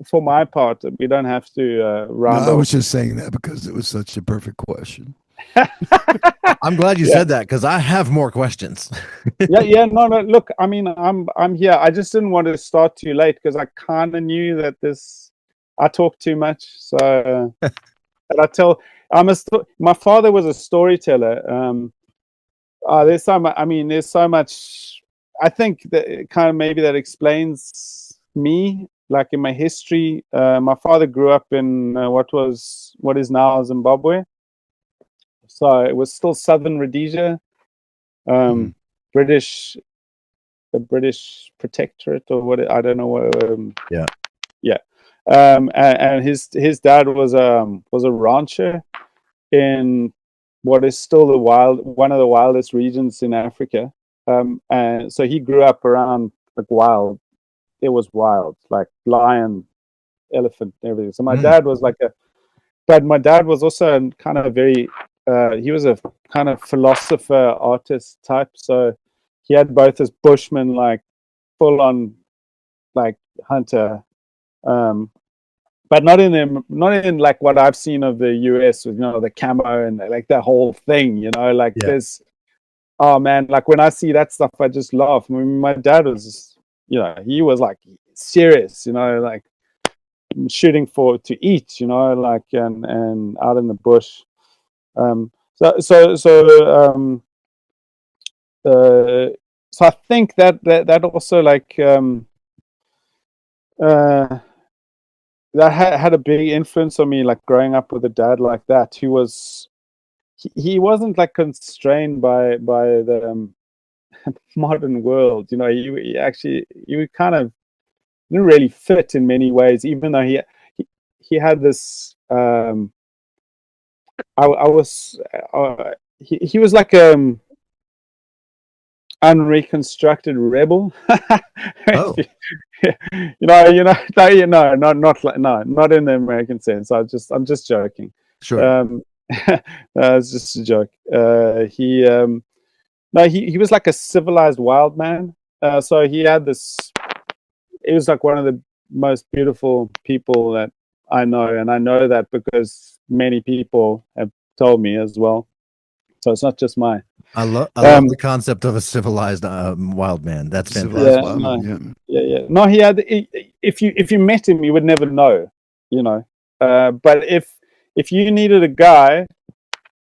For my part, we don't have to round. I was just saying that because it was such a perfect question. I'm glad you said that because I have more questions. Yeah. No. Look, I mean, I'm here. I just didn't want to start too late because I kind of knew that I talk too much. So, and my father was a storyteller. There's so much. I think that kind of maybe that explains me. Like in my history, my father grew up in what is now Zimbabwe. So it was still Southern Rhodesia, the British protectorate or what, I don't know what. Yeah. And his dad was a rancher in what is still one of the wildest regions in Africa. And so he grew up around like wild. It was wild, like lion, elephant, and everything. So my dad was but my dad was also kind of very he was a kind of philosopher artist type. So he had both this bushman, like full on like hunter, but not in like what I've seen of the US with, the camo and like that whole thing, like there's, oh man, like when I see that stuff, I just laugh. I mean, my dad was just, he was like serious, like shooting to eat, like, and out in the bush. So I think that also like, that had a big influence on me, like growing up with a dad like that. He wasn't like constrained by the modern world. He would kind of didn't really fit in many ways, even though he had this. He was like unreconstructed rebel. Oh, not in the American sense. I'm just joking. sure. It's just a joke. He was like a civilized wild man. So he had this. He was like one of the most beautiful people that I know, and I know that because many people have told me as well. So it's not just mine. I love the concept of a civilized wild man. That's fantastic. Civilized wild man, yeah. No, he had. If you met him, you would never know. But if you needed a guy,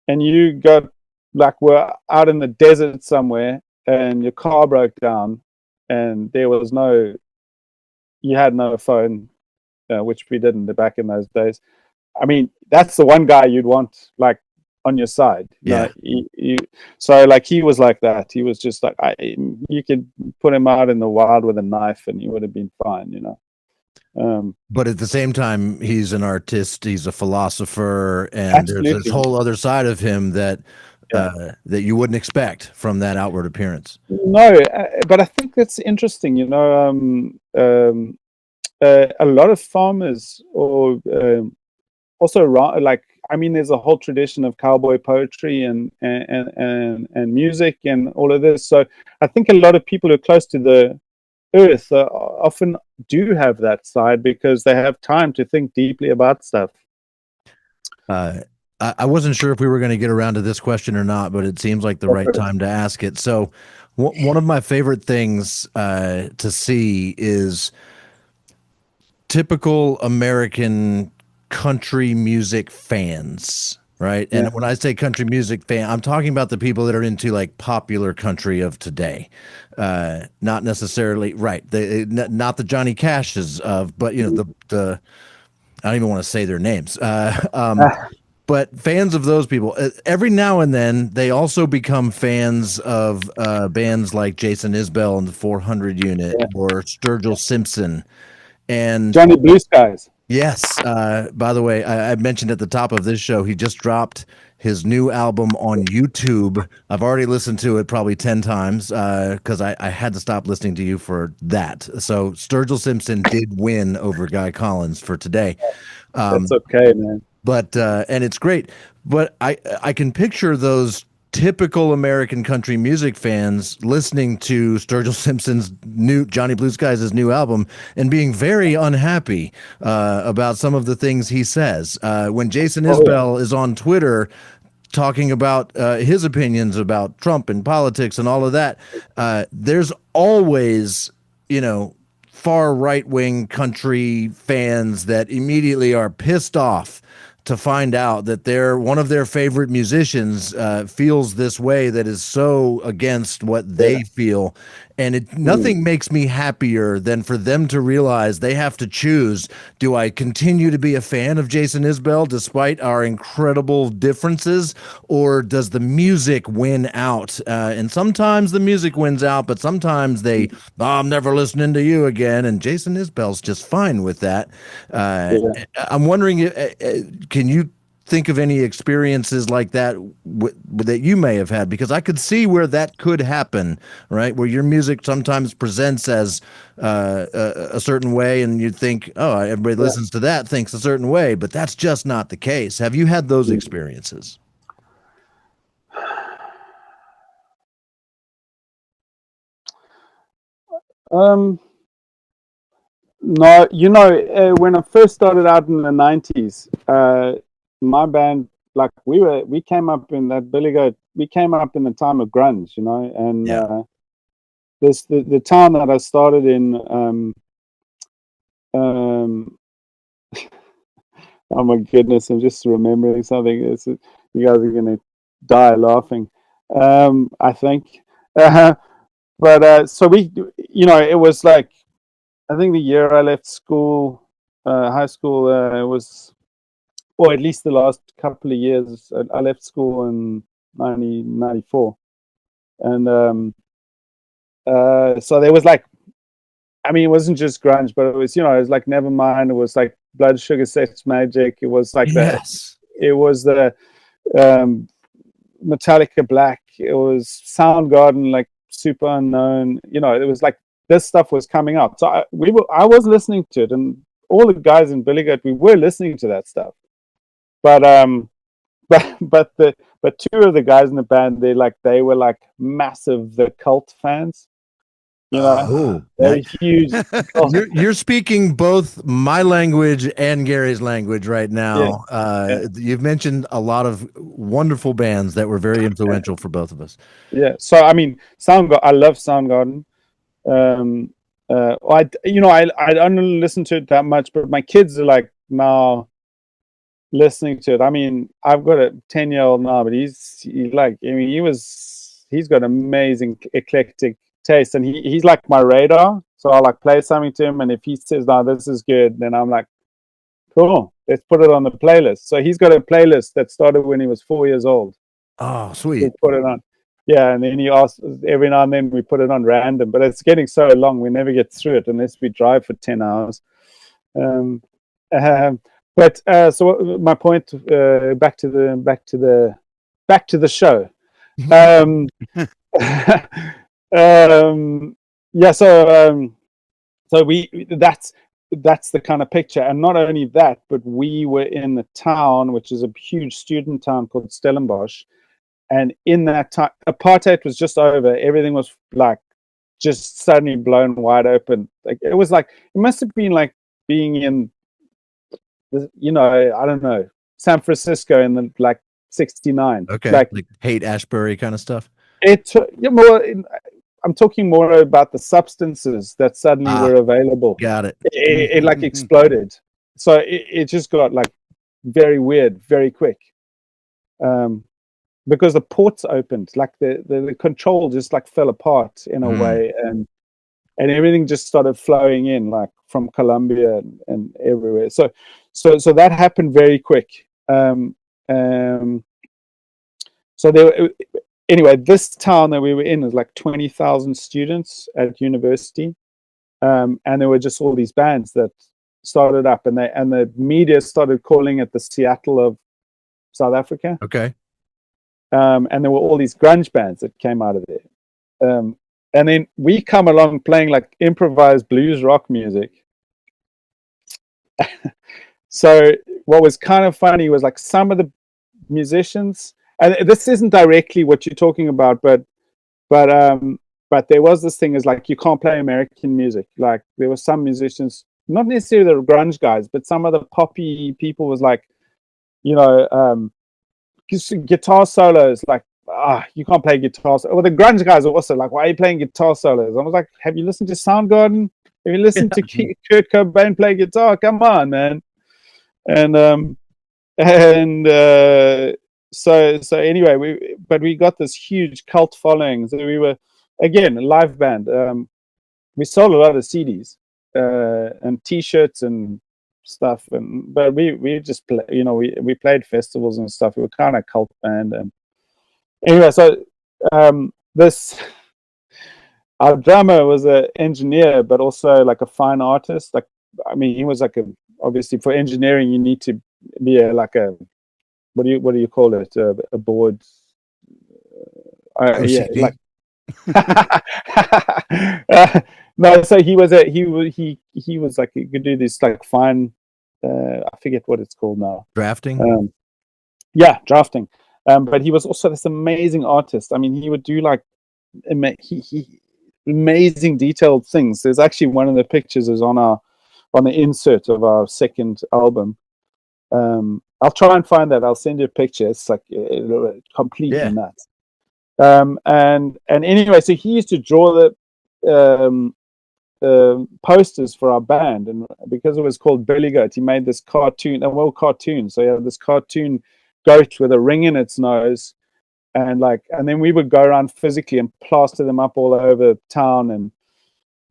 and you got like were out in the desert somewhere, and your car broke down, and you had no phone, which we didn't back in those days. I mean, that's the one guy you'd want like on your side. Yeah. So like he was like that. He was just like you could put him out in the wild with a knife, and he would have been fine. But at the same time, he's an artist. He's a philosopher, and Absolutely. there's this whole other side of him that you wouldn't expect from that outward appearance. No, but I think that's interesting. A lot of farmers or also like, I mean, there's a whole tradition of cowboy poetry and music and all of this. So I think a lot of people who are close to the earth often do have that side because they have time to think deeply about stuff. I wasn't sure if we were going to get around to this question or not, but it seems like the right time to ask it. So one of my favorite things to see is typical American country music fans, right? And when I say country music fan, I'm talking about the people that are into like popular country of today, not necessarily not the Johnny Cashes of, but the I don't even want to say their names, but fans of those people. Every now and then, they also become fans of bands like Jason Isbell and the 400 Unit or Sturgill Simpson and Johnny Blue Skies. Yes. By the way, I mentioned at the top of this show, he just dropped his new album on YouTube. I've already listened to it probably 10 times because I had to stop listening to you for that. So Sturgill Simpson did win over Guy Collins for today. That's okay, man. But and it's great. But I can picture those typical American country music fans listening to Sturgill Simpson's new Johnny Blue Skies' new album and being very unhappy about some of the things he says. When Jason Isbell is on Twitter talking about his opinions about Trump and politics and all of that, there's always, far right-wing country fans that immediately are pissed off to find out that one of their favorite musicians feels this way that is so against what they feel. And nothing makes me happier than for them to realize they have to choose. Do I continue to be a fan of Jason Isbell despite our incredible differences, or does the music win out? And sometimes the music wins out, but sometimes I'm never listening to you again. And Jason Isbell's just fine with that. I'm wondering, can you think of any experiences like that that you may have had? Because I could see where that could happen, right? Where your music sometimes presents as a certain way, and you think, oh, everybody listens to that, thinks a certain way, but that's just not the case. Have you had those experiences? No, when I first started out in the 90s, my band, like we came up in that Billy Goat, we came up in the time of grunge, and Yeah. the town that I started in, um, oh my goodness, I'm just remembering something. You guys are going to die laughing, I think. But so it was like, I think the year I left school, high school, it was, or at least the last couple of years, I left school in 1994. And so there was like, I mean, it wasn't just grunge, but it was, it was like Nevermind. It was like Blood Sugar Sex Magic. It was like Yes. the um, Metallica Black. It was Soundgarden, like Super Unknown. It was like this stuff was coming out. So I was listening to it, and all the guys in Billy Goat, we were listening to that stuff. But but two of the guys in the band, they were like massive The Cult fans. Oh, they're huge. you're speaking both my language and Gary's language right now. Yeah. You've mentioned a lot of wonderful bands that were very influential for both of us. Yeah. So I mean, I love Soundgarden. I don't listen to it that much, but my kids are like now listening to it. I mean, I've got a 10-year-old now, but he's got amazing eclectic taste, and he's like my radar. So I like play something to him, and if he says, "No, this is good," then I'm like, "Cool, let's put it on the playlist." So he's got a playlist that started when he was 4 years old. Oh, sweet. We put it on. Yeah, and then he asks every now and then we put it on random, but it's getting so long we never get through it unless we drive for 10 hours. But so my point, back to the show. Yeah, so that's the kind of picture, and not only that, but we were in the town, which is a huge student town called Stellenbosch. And in that time, apartheid was just over. Everything was like just suddenly blown wide open. Like it must have been like being in, I don't know, San Francisco in the like '69. Okay, like Haight-Ashbury kind of stuff. I'm talking more about the substances that suddenly were available. Got it. It like exploded. So it just got like very weird, very quick. Because the ports opened, like the control just like fell apart in a way, and everything just started flowing in, like from Colombia and everywhere. So that happened very quick. So anyway, this town that we were in is like 20,000 students at university, and there were just all these bands that started up, and the media started calling it the Seattle of South Africa. Okay. And there were all these grunge bands that came out of there. And then we come along playing like improvised blues rock music. So what was kind of funny was like some of the musicians, and this isn't directly what you're talking about, but there was this thing is like you can't play American music. Like there were some musicians, not necessarily the grunge guys, but some of the poppy people was like, guitar solos, like you can't play guitar. Well, the grunge guys are also like, why are you playing guitar solos? I was like, have you listened to Soundgarden? Have you listened to Kurt Cobain play guitar? Come on, man. So anyway, we got this huge cult following. So we were again a live band. We sold a lot of CDs and T-shirts and stuff, but we just we played festivals and stuff. We were kind of cult band, and anyway, so this our drummer was an engineer, but also like a fine artist. Like I mean, he was like obviously for engineering you need to be what do you call it, a board. Yeah, like no. So he was like he could do this like fine. I forget what it's called now. Drafting. Yeah, drafting. But he was also this amazing artist. I mean, he would do like he amazing detailed things. There's actually one of the pictures is on the insert of our second album. I'll try and find that. I'll send you a picture. It's like completely nuts. And anyway, so he used to draw the posters for our band, and because it was called Billy Goat, he made this cartoon, cartoon. So you have this cartoon goat with a ring in its nose, and then we would go around physically and plaster them up all over town,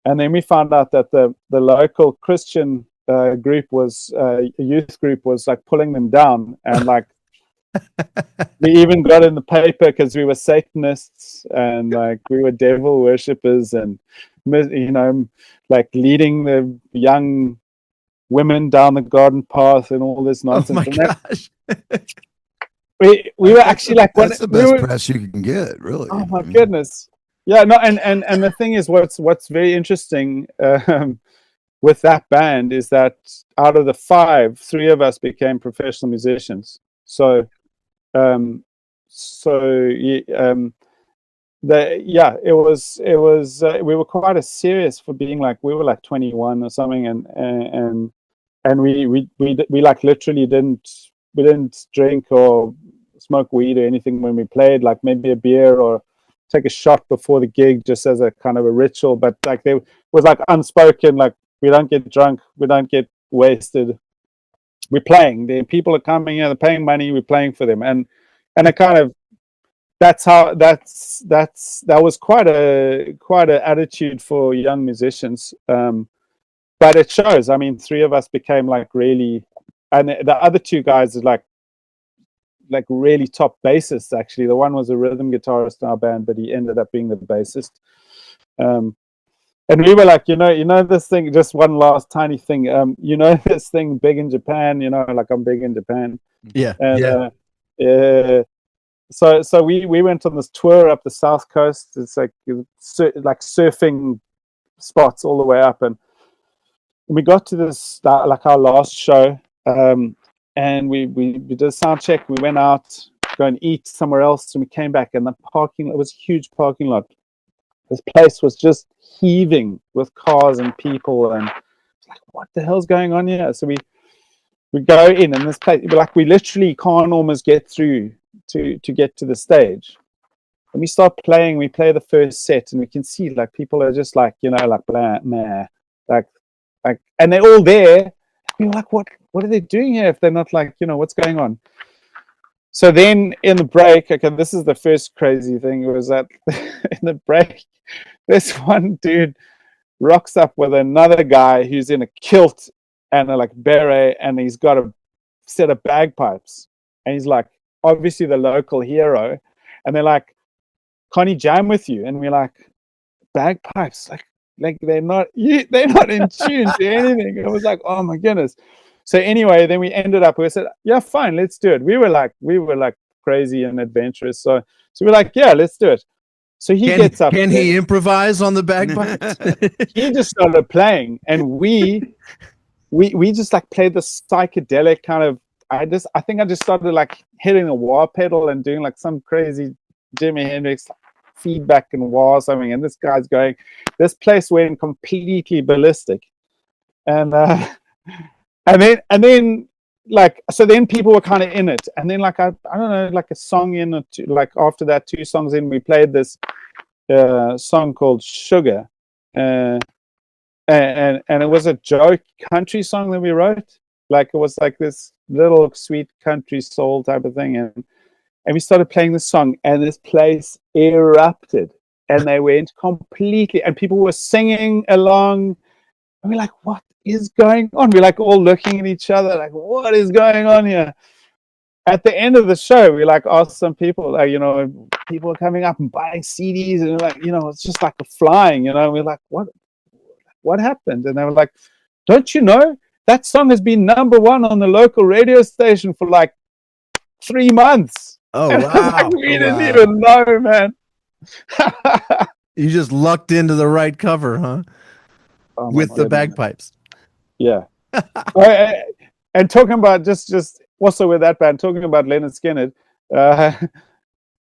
and then we found out that the local Christian group was a youth group was like pulling them down, and like we even got in the paper because we were Satanists and like we were devil worshippers, and like leading the young women down the garden path and all this nonsense. Oh my gosh. We were actually like that's the best press you can get, really. Oh my goodness. Yeah, no, and the thing is, what's very interesting with that band is that out of the 5, 3 of us became professional musicians. So it was we were quite as serious for being like, we were like 21 or something, and we like literally didn't drink or smoke weed or anything when we played, like maybe a beer or take a shot before the gig just as a kind of a ritual, but like there was like unspoken, like we don't get drunk, we don't get wasted, we're playing, the people are coming here, they're paying money, we're playing for them, and it kind of, that was quite a attitude for young musicians, but it shows. I mean, 3 of us became like really, and the other 2 guys are like really top bassists. Actually, the one was a rhythm guitarist in our band, but he ended up being the bassist. And we were like, this thing. Just one last tiny thing. This thing big in Japan. Like I'm big in Japan. Yeah. And, So we went on this tour up the south coast. It's like surfing spots all the way up, and we got to this like our last show, and we did a sound check. We went out, go and eat somewhere else, and we came back, and the parking lot was a huge parking lot. This place was just heaving with cars and people, and like, what the hell's going on here? So we go in, and this place, like, we literally can't almost get through to get to the stage. And we start playing, we play the first set, and we can see like people are just like, like blah, nah, like, and they're all there. We were like, what are they doing here if they're not like, what's going on? So then in the break, okay, this is the first crazy thing, was that in the break, this one dude rocks up with another guy who's in a kilt and a like beret, and he's got a set of bagpipes, and he's like obviously the local hero, and they're like, can he jam with you? And we're like, bagpipes, like they're not in tune to anything. It was like, oh my goodness. So anyway, then we ended up, we said, yeah, fine, let's do it. We were like crazy and adventurous, so we're like, yeah, let's do it. So he gets up. Can he improvise on the bagpipes? He just started playing, and we just like played the psychedelic kind of. I think I just started like hitting a wah pedal and doing like some crazy Jimi Hendrix feedback and wah something. And this guy's going. This place went completely ballistic, and then like, so then people were kind of in it, and then like I don't know, like a song in or two, like after that, 2 songs in, we played this song called Sugar, and it was a joke country song that we wrote. Like it was like this little sweet country soul type of thing, and we started playing this song, and this place erupted, and they went completely, and people were singing along, and we're like, what is going on? We're like all looking at each other like, what is going on here? At the end of the show, we like asked some people, like, people are coming up and buying CDs, and like, it's just like a flying, we're like, what happened? And they were like, don't you know that song has been #1 on the local radio station for like 3 months? Oh and wow. Like, we didn't even know, man. You just lucked into the right cover, huh? Oh, with the bagpipes. Yeah. And talking about just also with that band, talking about Leonard Skinner,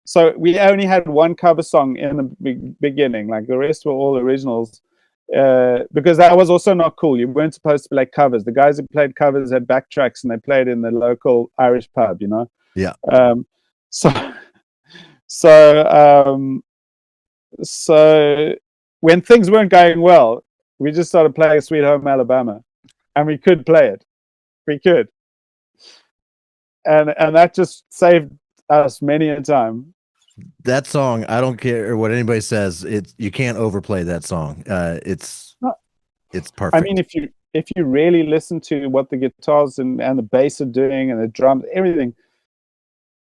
So we only had one cover song in the beginning. Like the rest were all originals. Because that was also not cool. You weren't supposed to play covers. The guys who played covers had backtracks and they played in the local Irish pub, you know. Yeah. So so so when things weren't going well, we just started playing Sweet Home Alabama, and we could play it. We could, and that just saved us many a time. That song, I don't care what anybody says, you can't overplay that song. It's perfect. I mean, if you really listen to what the guitars and the bass are doing and the drums, everything.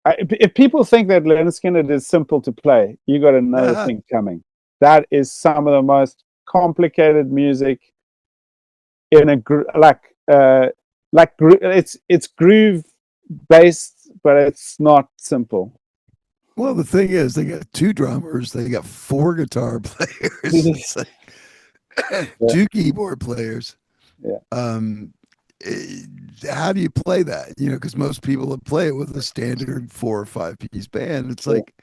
If people think that Leonard Skinner is simple to play, you got another thing coming. That is some of the most complicated music in a it's groove based, but it's not simple. Well, the thing is, they got 2 drummers, they got 4 guitar players, two keyboard players. Yeah. How do you play that? You know, because most people would play it with a standard 4 or 5 piece band. It's like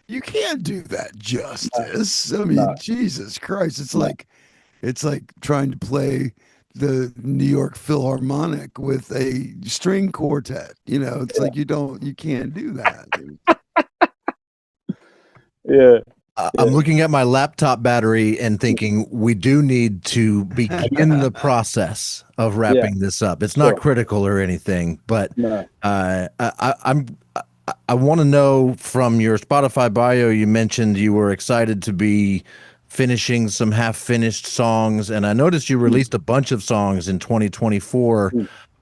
you can't do that justice. I mean, No. Jesus Christ! It's like trying to play the New York Philharmonic with a string quartet. You know, it's like you can't do that. Yeah. I'm looking at my laptop battery and thinking we do need to begin the process of wrapping this up. It's not critical or anything, but I want to know from your Spotify bio, you mentioned you were excited to be finishing some half-finished songs, and I noticed you released a bunch of songs in 2024.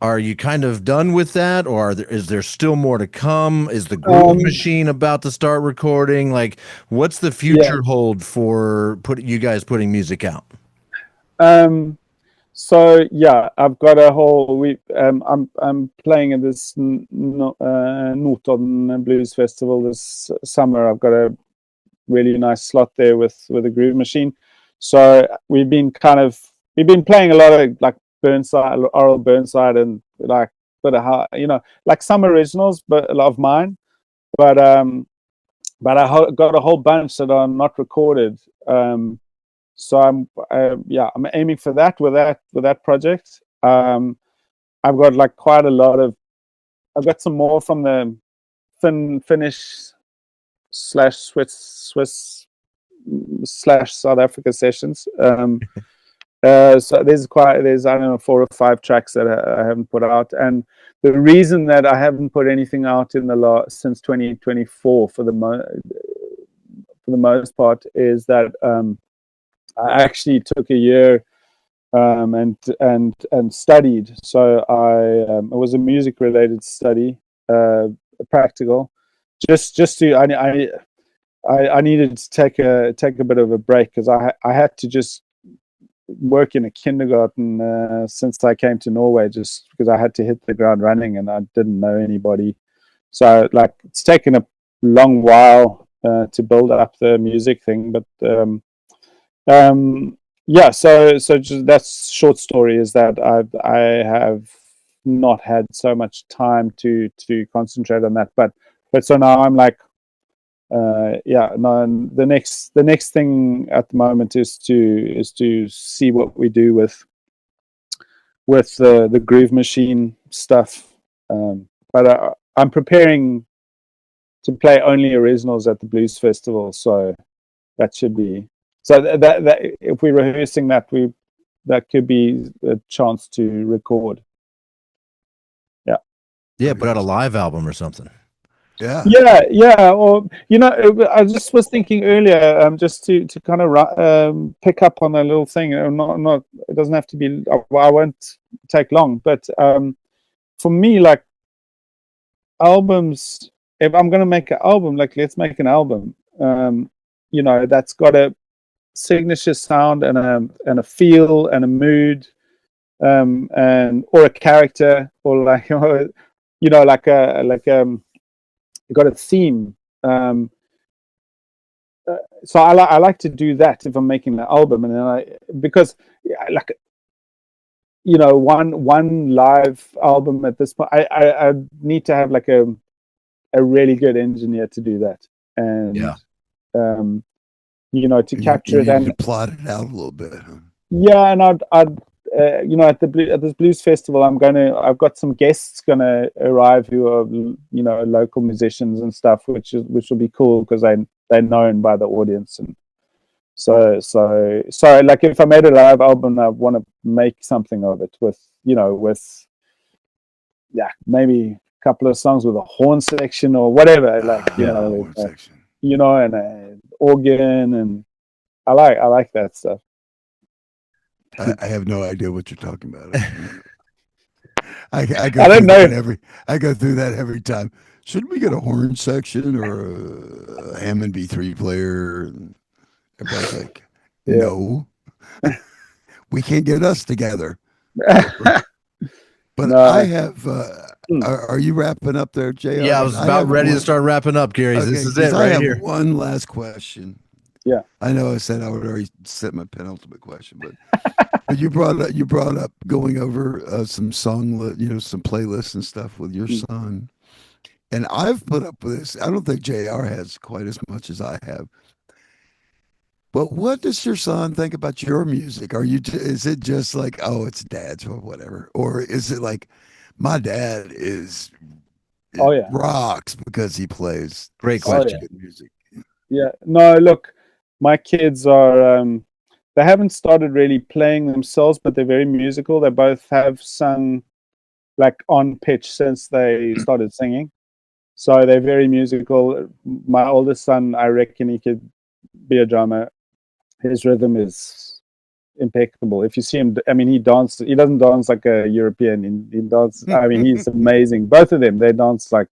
Are you kind of done with that, or is there still more to come? Is the Groove Machine about to start recording? Like, what's the future hold for you guys putting music out? So yeah, I've got a whole. I'm playing at this Notodden Blues Festival this summer. I've got a really nice slot there with the Groove Machine. So we've been playing a lot of like Burnside, Oral Burnside, and like like some originals, but a lot of mine. But I got a whole bunch that are not recorded. So I'm aiming for that with that project. I've got like quite a lot of. I've got some more from the Finnish / Swiss / South Africa sessions. So there's I don't know 4 or 5 tracks that I haven't put out, and the reason that I haven't put anything out in since 2024 for the most part is that I actually took a year and studied. So it was a music related study, practical, just to I needed to take a bit of a break because I had to just work in a kindergarten since I came to Norway, just because I had to hit the ground running and I didn't know anybody. So like it's taken a long while to build up the music thing, but yeah. So just that's short story is that I have not had so much time to concentrate on that, but so now I'm like. No. The next thing at the moment is to see what we do with the Groove Machine stuff. But I'm preparing to play only originals at the Blues Festival, so that should be that if we're rehearsing that could be a chance to record. Yeah, put out a live album or something. Yeah. Or I just was thinking earlier, just to kind of pick up on a little thing. Not it doesn't have to be. I won't take long, but for me, like albums. If I'm gonna make an album, like let's make an album. That's got a signature sound and a feel and a mood, and or a character or like got a theme. So I like to do that if I'm making an album, and then because one live album at this point, I need to have like a really good engineer to do that. and Yeah. to capture it. You And need to plot it out a little bit. Huh? yeah, and I'd at this blues festival, I've got some guests gonna arrive who are local musicians and stuff, which will be cool because they're known by the audience. And so like if I made a live album, I want to make something of it with maybe a couple of songs with a horn section or whatever, Horn section. And an organ, and I like that stuff. I have no idea what you're talking about. I I go don't through know. that I go through that every time. Shouldn't we get a horn section or a Hammond B3 player? And everybody's like, Yeah. no, we can't get us together. But No. I have. Are you wrapping up there, JR? Yeah, I was about ready to start wrapping up, Gary. Okay, This is it I right have here. one last question. Yeah. I know I said I would already set my penultimate question, but you brought up going over some some playlists and stuff with your son, and I've put up with this. I don't think JR has quite as much as I have. But what does your son think about your music? Is it just like, oh, it's dad's or whatever, or is it like my dad is Oh, yeah. rocks because he plays Great such question. good music? Yeah. No, look, my kids are they haven't started really playing themselves, but they're very musical. They both have sung like on pitch since they started singing. So they're very musical. My oldest son, I reckon he could be a drummer. His rhythm is impeccable. If you see him, I mean, he doesn't dance like a European. He dances, I mean, he's amazing. Both of them, they dance like,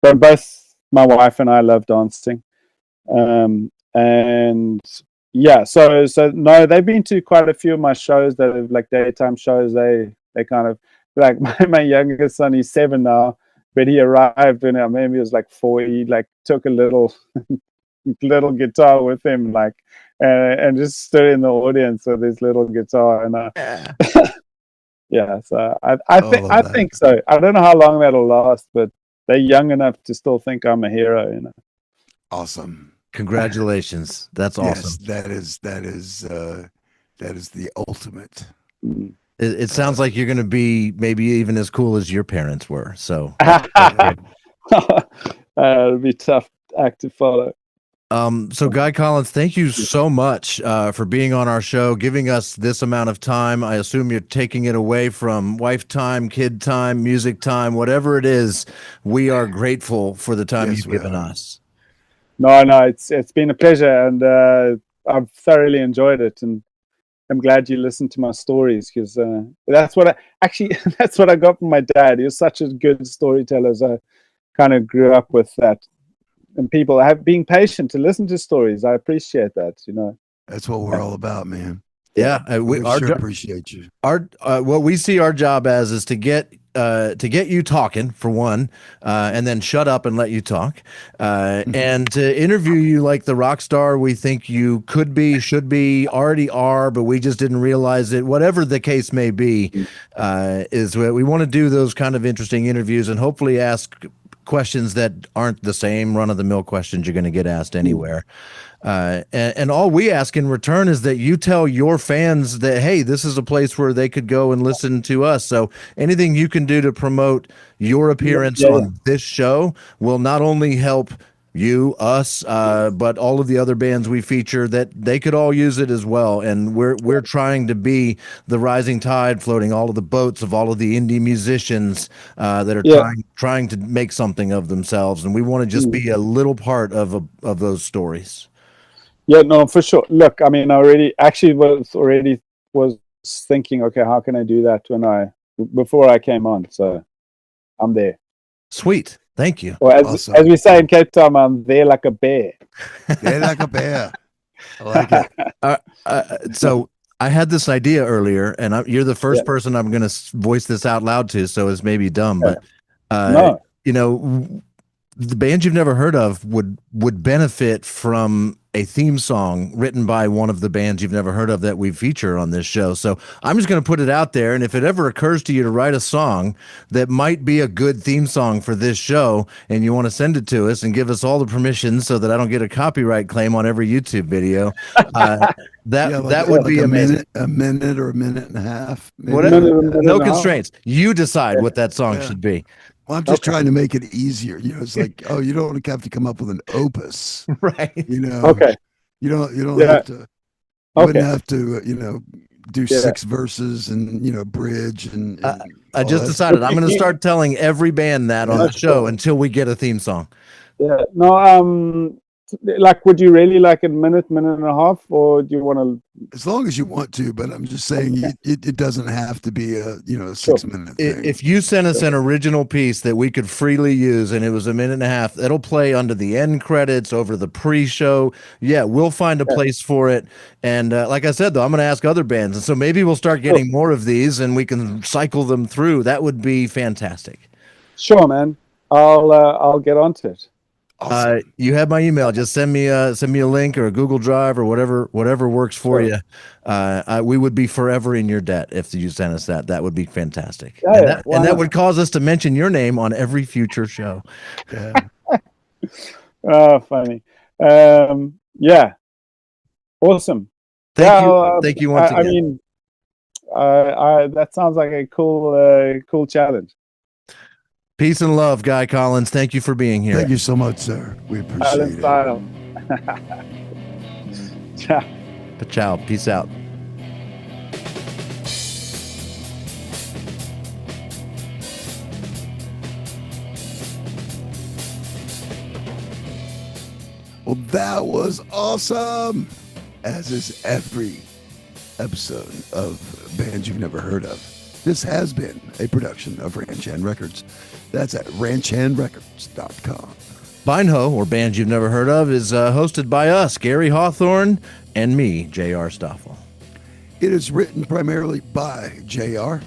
but both my wife and I love dancing. And yeah, so no, they've been to quite a few of my shows that are like daytime shows. They kind of like my youngest son, he's 7 now, but he arrived when maybe he was like 4. He like took a little guitar with him, like, and just stood in the audience with his little guitar. And yeah, so I think so. I don't know how long that'll last, but they're young enough to still think I'm a hero. Awesome. Congratulations. That's awesome. Yes, that is the ultimate. It sounds like you're going to be maybe even as cool as your parents were. So it'll be tough act to follow. So Guy Collins, thank you so much for being on our show, giving us this amount of time. I assume you're taking it away from wife time, kid time, music time, whatever it is. We are grateful for the time you've given us. No, it's been a pleasure, and I've thoroughly enjoyed it, and I'm glad you listened to my stories, because that's what I got from my dad. He was such a good storyteller, so I kind of grew up with that. And people have been patient to listen to stories. I appreciate that. That's what we're all about, man. Yeah, we sure appreciate you. What we see our job as is to get you talking, for one, and then shut up and let you talk, and to interview you like the rock star we think you could be, should be, already are, but we just didn't realize it. Whatever the case may be, is what we want to do, those kind of interesting interviews, and hopefully ask questions that aren't the same run-of-the-mill questions you're going to get asked anywhere. And all we ask in return is that you tell your fans that, hey, this is a place where they could go and listen to us. So anything you can do to promote your appearance on this show will not only help you, us, but all of the other bands we feature, that they could all use it as well. And we're trying to be the rising tide floating all of the boats of all of the indie musicians that are trying to make something of themselves. And we want to just be a little part of those stories. Yeah, no, for sure. Look, I mean, I was thinking, okay, how can I do that before I came on? So I'm there. Sweet. Thank you. Or as we say in Cape Town, I'm there like a bear. There like a bear. I like it. So I had this idea earlier, and you're the first person I'm going to voice this out loud to, so it's maybe dumb, but the bands you've never heard of would benefit from a theme song written by one of the bands you've never heard of that we feature on this show. So I'm just going to put it out there. And if it ever occurs to you to write a song that might be a good theme song for this show, and you want to send it to us and give us all the permissions so that I don't get a copyright claim on every YouTube video, that would be amazing. A minute or a minute and a half. Maybe. Whatever. No constraints. You decide what that song should be. Well, I'm just trying to make it easier. It's like, oh, you don't have to come up with an opus, right? Okay. You don't have to. You wouldn't have to, do 6 verses and bridge and I just decided I'm going to start telling every band that on the show until we get a theme song. Yeah. No. Like, would you really like a minute and a half, or do you want to? As long as you want to, but I'm just saying it doesn't have to be a 6-minute thing. If you sent us an original piece that we could freely use and it was a minute and a half, it'll play under the end credits, over the pre-show. Yeah, we'll find a place for it. And like I said, though, I'm going to ask other bands, and so maybe we'll start getting more of these and we can cycle them through. That would be fantastic. Sure, man. I'll get onto it. Awesome. You have my email. Just send me a link or a Google Drive or whatever works for you. We would be forever in your debt if you sent us that. That would be fantastic. And that would cause us to mention your name on every future show. Yeah. Oh, funny. Yeah. Awesome. Thank you once again. I mean, that sounds like a cool challenge. Peace and love, Guy Collins. Thank you for being here. Thank you so much, sir. We appreciate it. Ciao. Ciao. Peace out. Well, that was awesome. As is every episode of Bands You've Never Heard Of. This has been a production of Ranchan Records. That's at ranchanrecords.com. Bindho, or Bands You've Never Heard Of, is hosted by us, Gary Hawthorne, and me, J.R. Stoffel. It is written primarily by J.R.,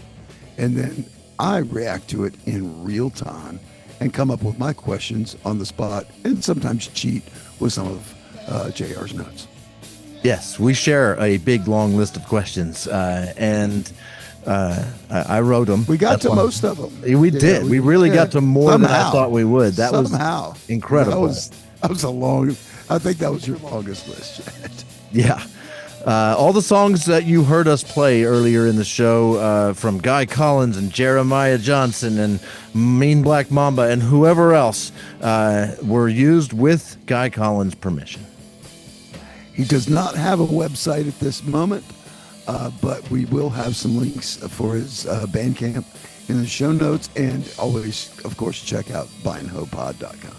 and then I react to it in real time and come up with my questions on the spot and sometimes cheat with some of J.R.'s notes. Yes, we share a big, long list of questions, and I wrote them. We got to most of them. We did. We really got to more than I thought we would. That was incredible. That was a long. I think that was your longest list yet. Yeah. All the songs that you heard us play earlier in the show, from Guy Collins and Jeremiah Johnson and Mean Black Mamba and whoever else, were used with Guy Collins' permission. He does not have a website at this moment. But we will have some links for his Bandcamp in the show notes, and always, of course, check out bindhopod.com.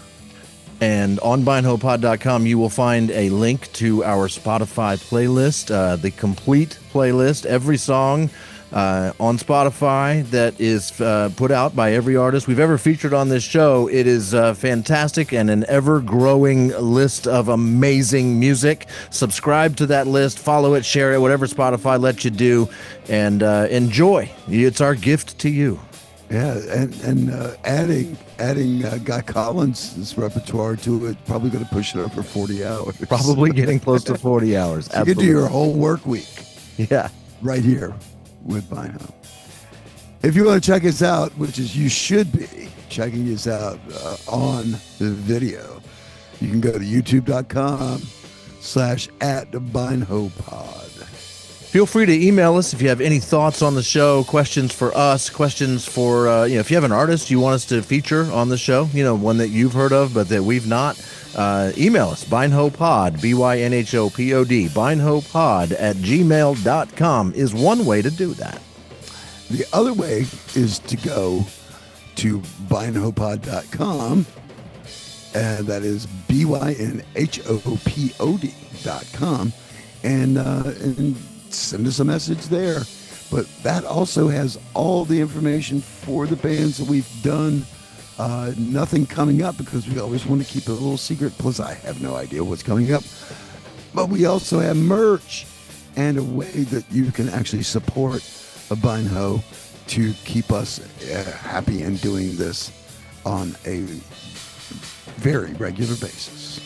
And on bindhopod.com, you will find a link to our Spotify playlist, the complete playlist, every song on Spotify that is put out by every artist we've ever featured on this show. It is fantastic and an ever-growing list of amazing music. Subscribe to that list, follow it, share it, whatever Spotify lets you do, and enjoy. It's our gift to you. Yeah, and adding Guy Collins' repertoire to it, probably going to push it over 40 hours. Probably getting close to 40 hours. You can do your whole work week. Yeah. Right here with Bindho. If you want to check us out, which is you should be checking us out on the video, you can go to youtube.com/@BindhoPod. Feel free to email us if you have any thoughts on the show, questions for us, questions for, if you have an artist you want us to feature on the show, one that you've heard of but that we've not, email us, bindhopod, BYNHOPOD, bindhopod@gmail.com is one way to do that. The other way is to go to bindhopod.com, and that is BYNHOPOD.com, and send us a message there. But that also has all the information for the bands that we've done. Nothing coming up because we always want to keep it a little secret. Plus, I have no idea what's coming up. But we also have merch and a way that you can actually support a Bindho to keep us happy and doing this on a very regular basis.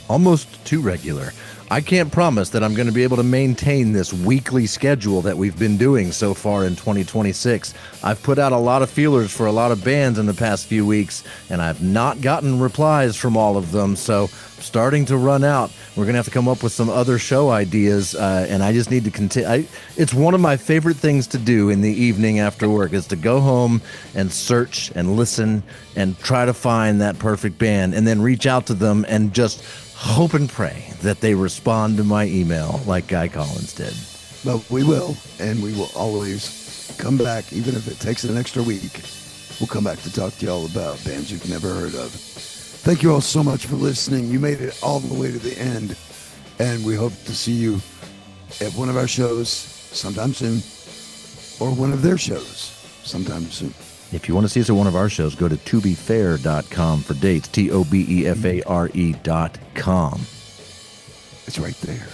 Almost too regular. I can't promise that I'm going to be able to maintain this weekly schedule that we've been doing so far in 2026. I've put out a lot of feelers for a lot of bands in the past few weeks, and I've not gotten replies from all of them, so starting to run out. We're going to have to come up with some other show ideas, and I just need to continue. It's one of my favorite things to do in the evening after work is to go home and search and listen and try to find that perfect band and then reach out to them and just hope and pray that they respond to my email like Guy Collins did. But we will, and we will always come back, even if it takes an extra week. We'll come back to talk to you all about bands you've never heard of. Thank you all so much for listening. You made it all the way to the end, and we hope to see you at one of our shows sometime soon, or one of their shows sometime soon. If you want to see us at one of our shows, go to tobefair.com for dates, TOBEFARE.com. It's right there.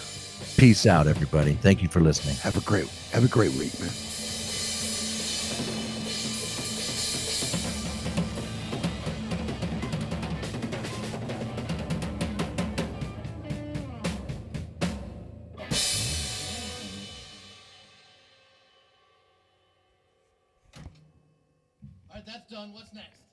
Peace out, everybody. Thank you for listening. Have a great week, man. All right, that's done. What's next?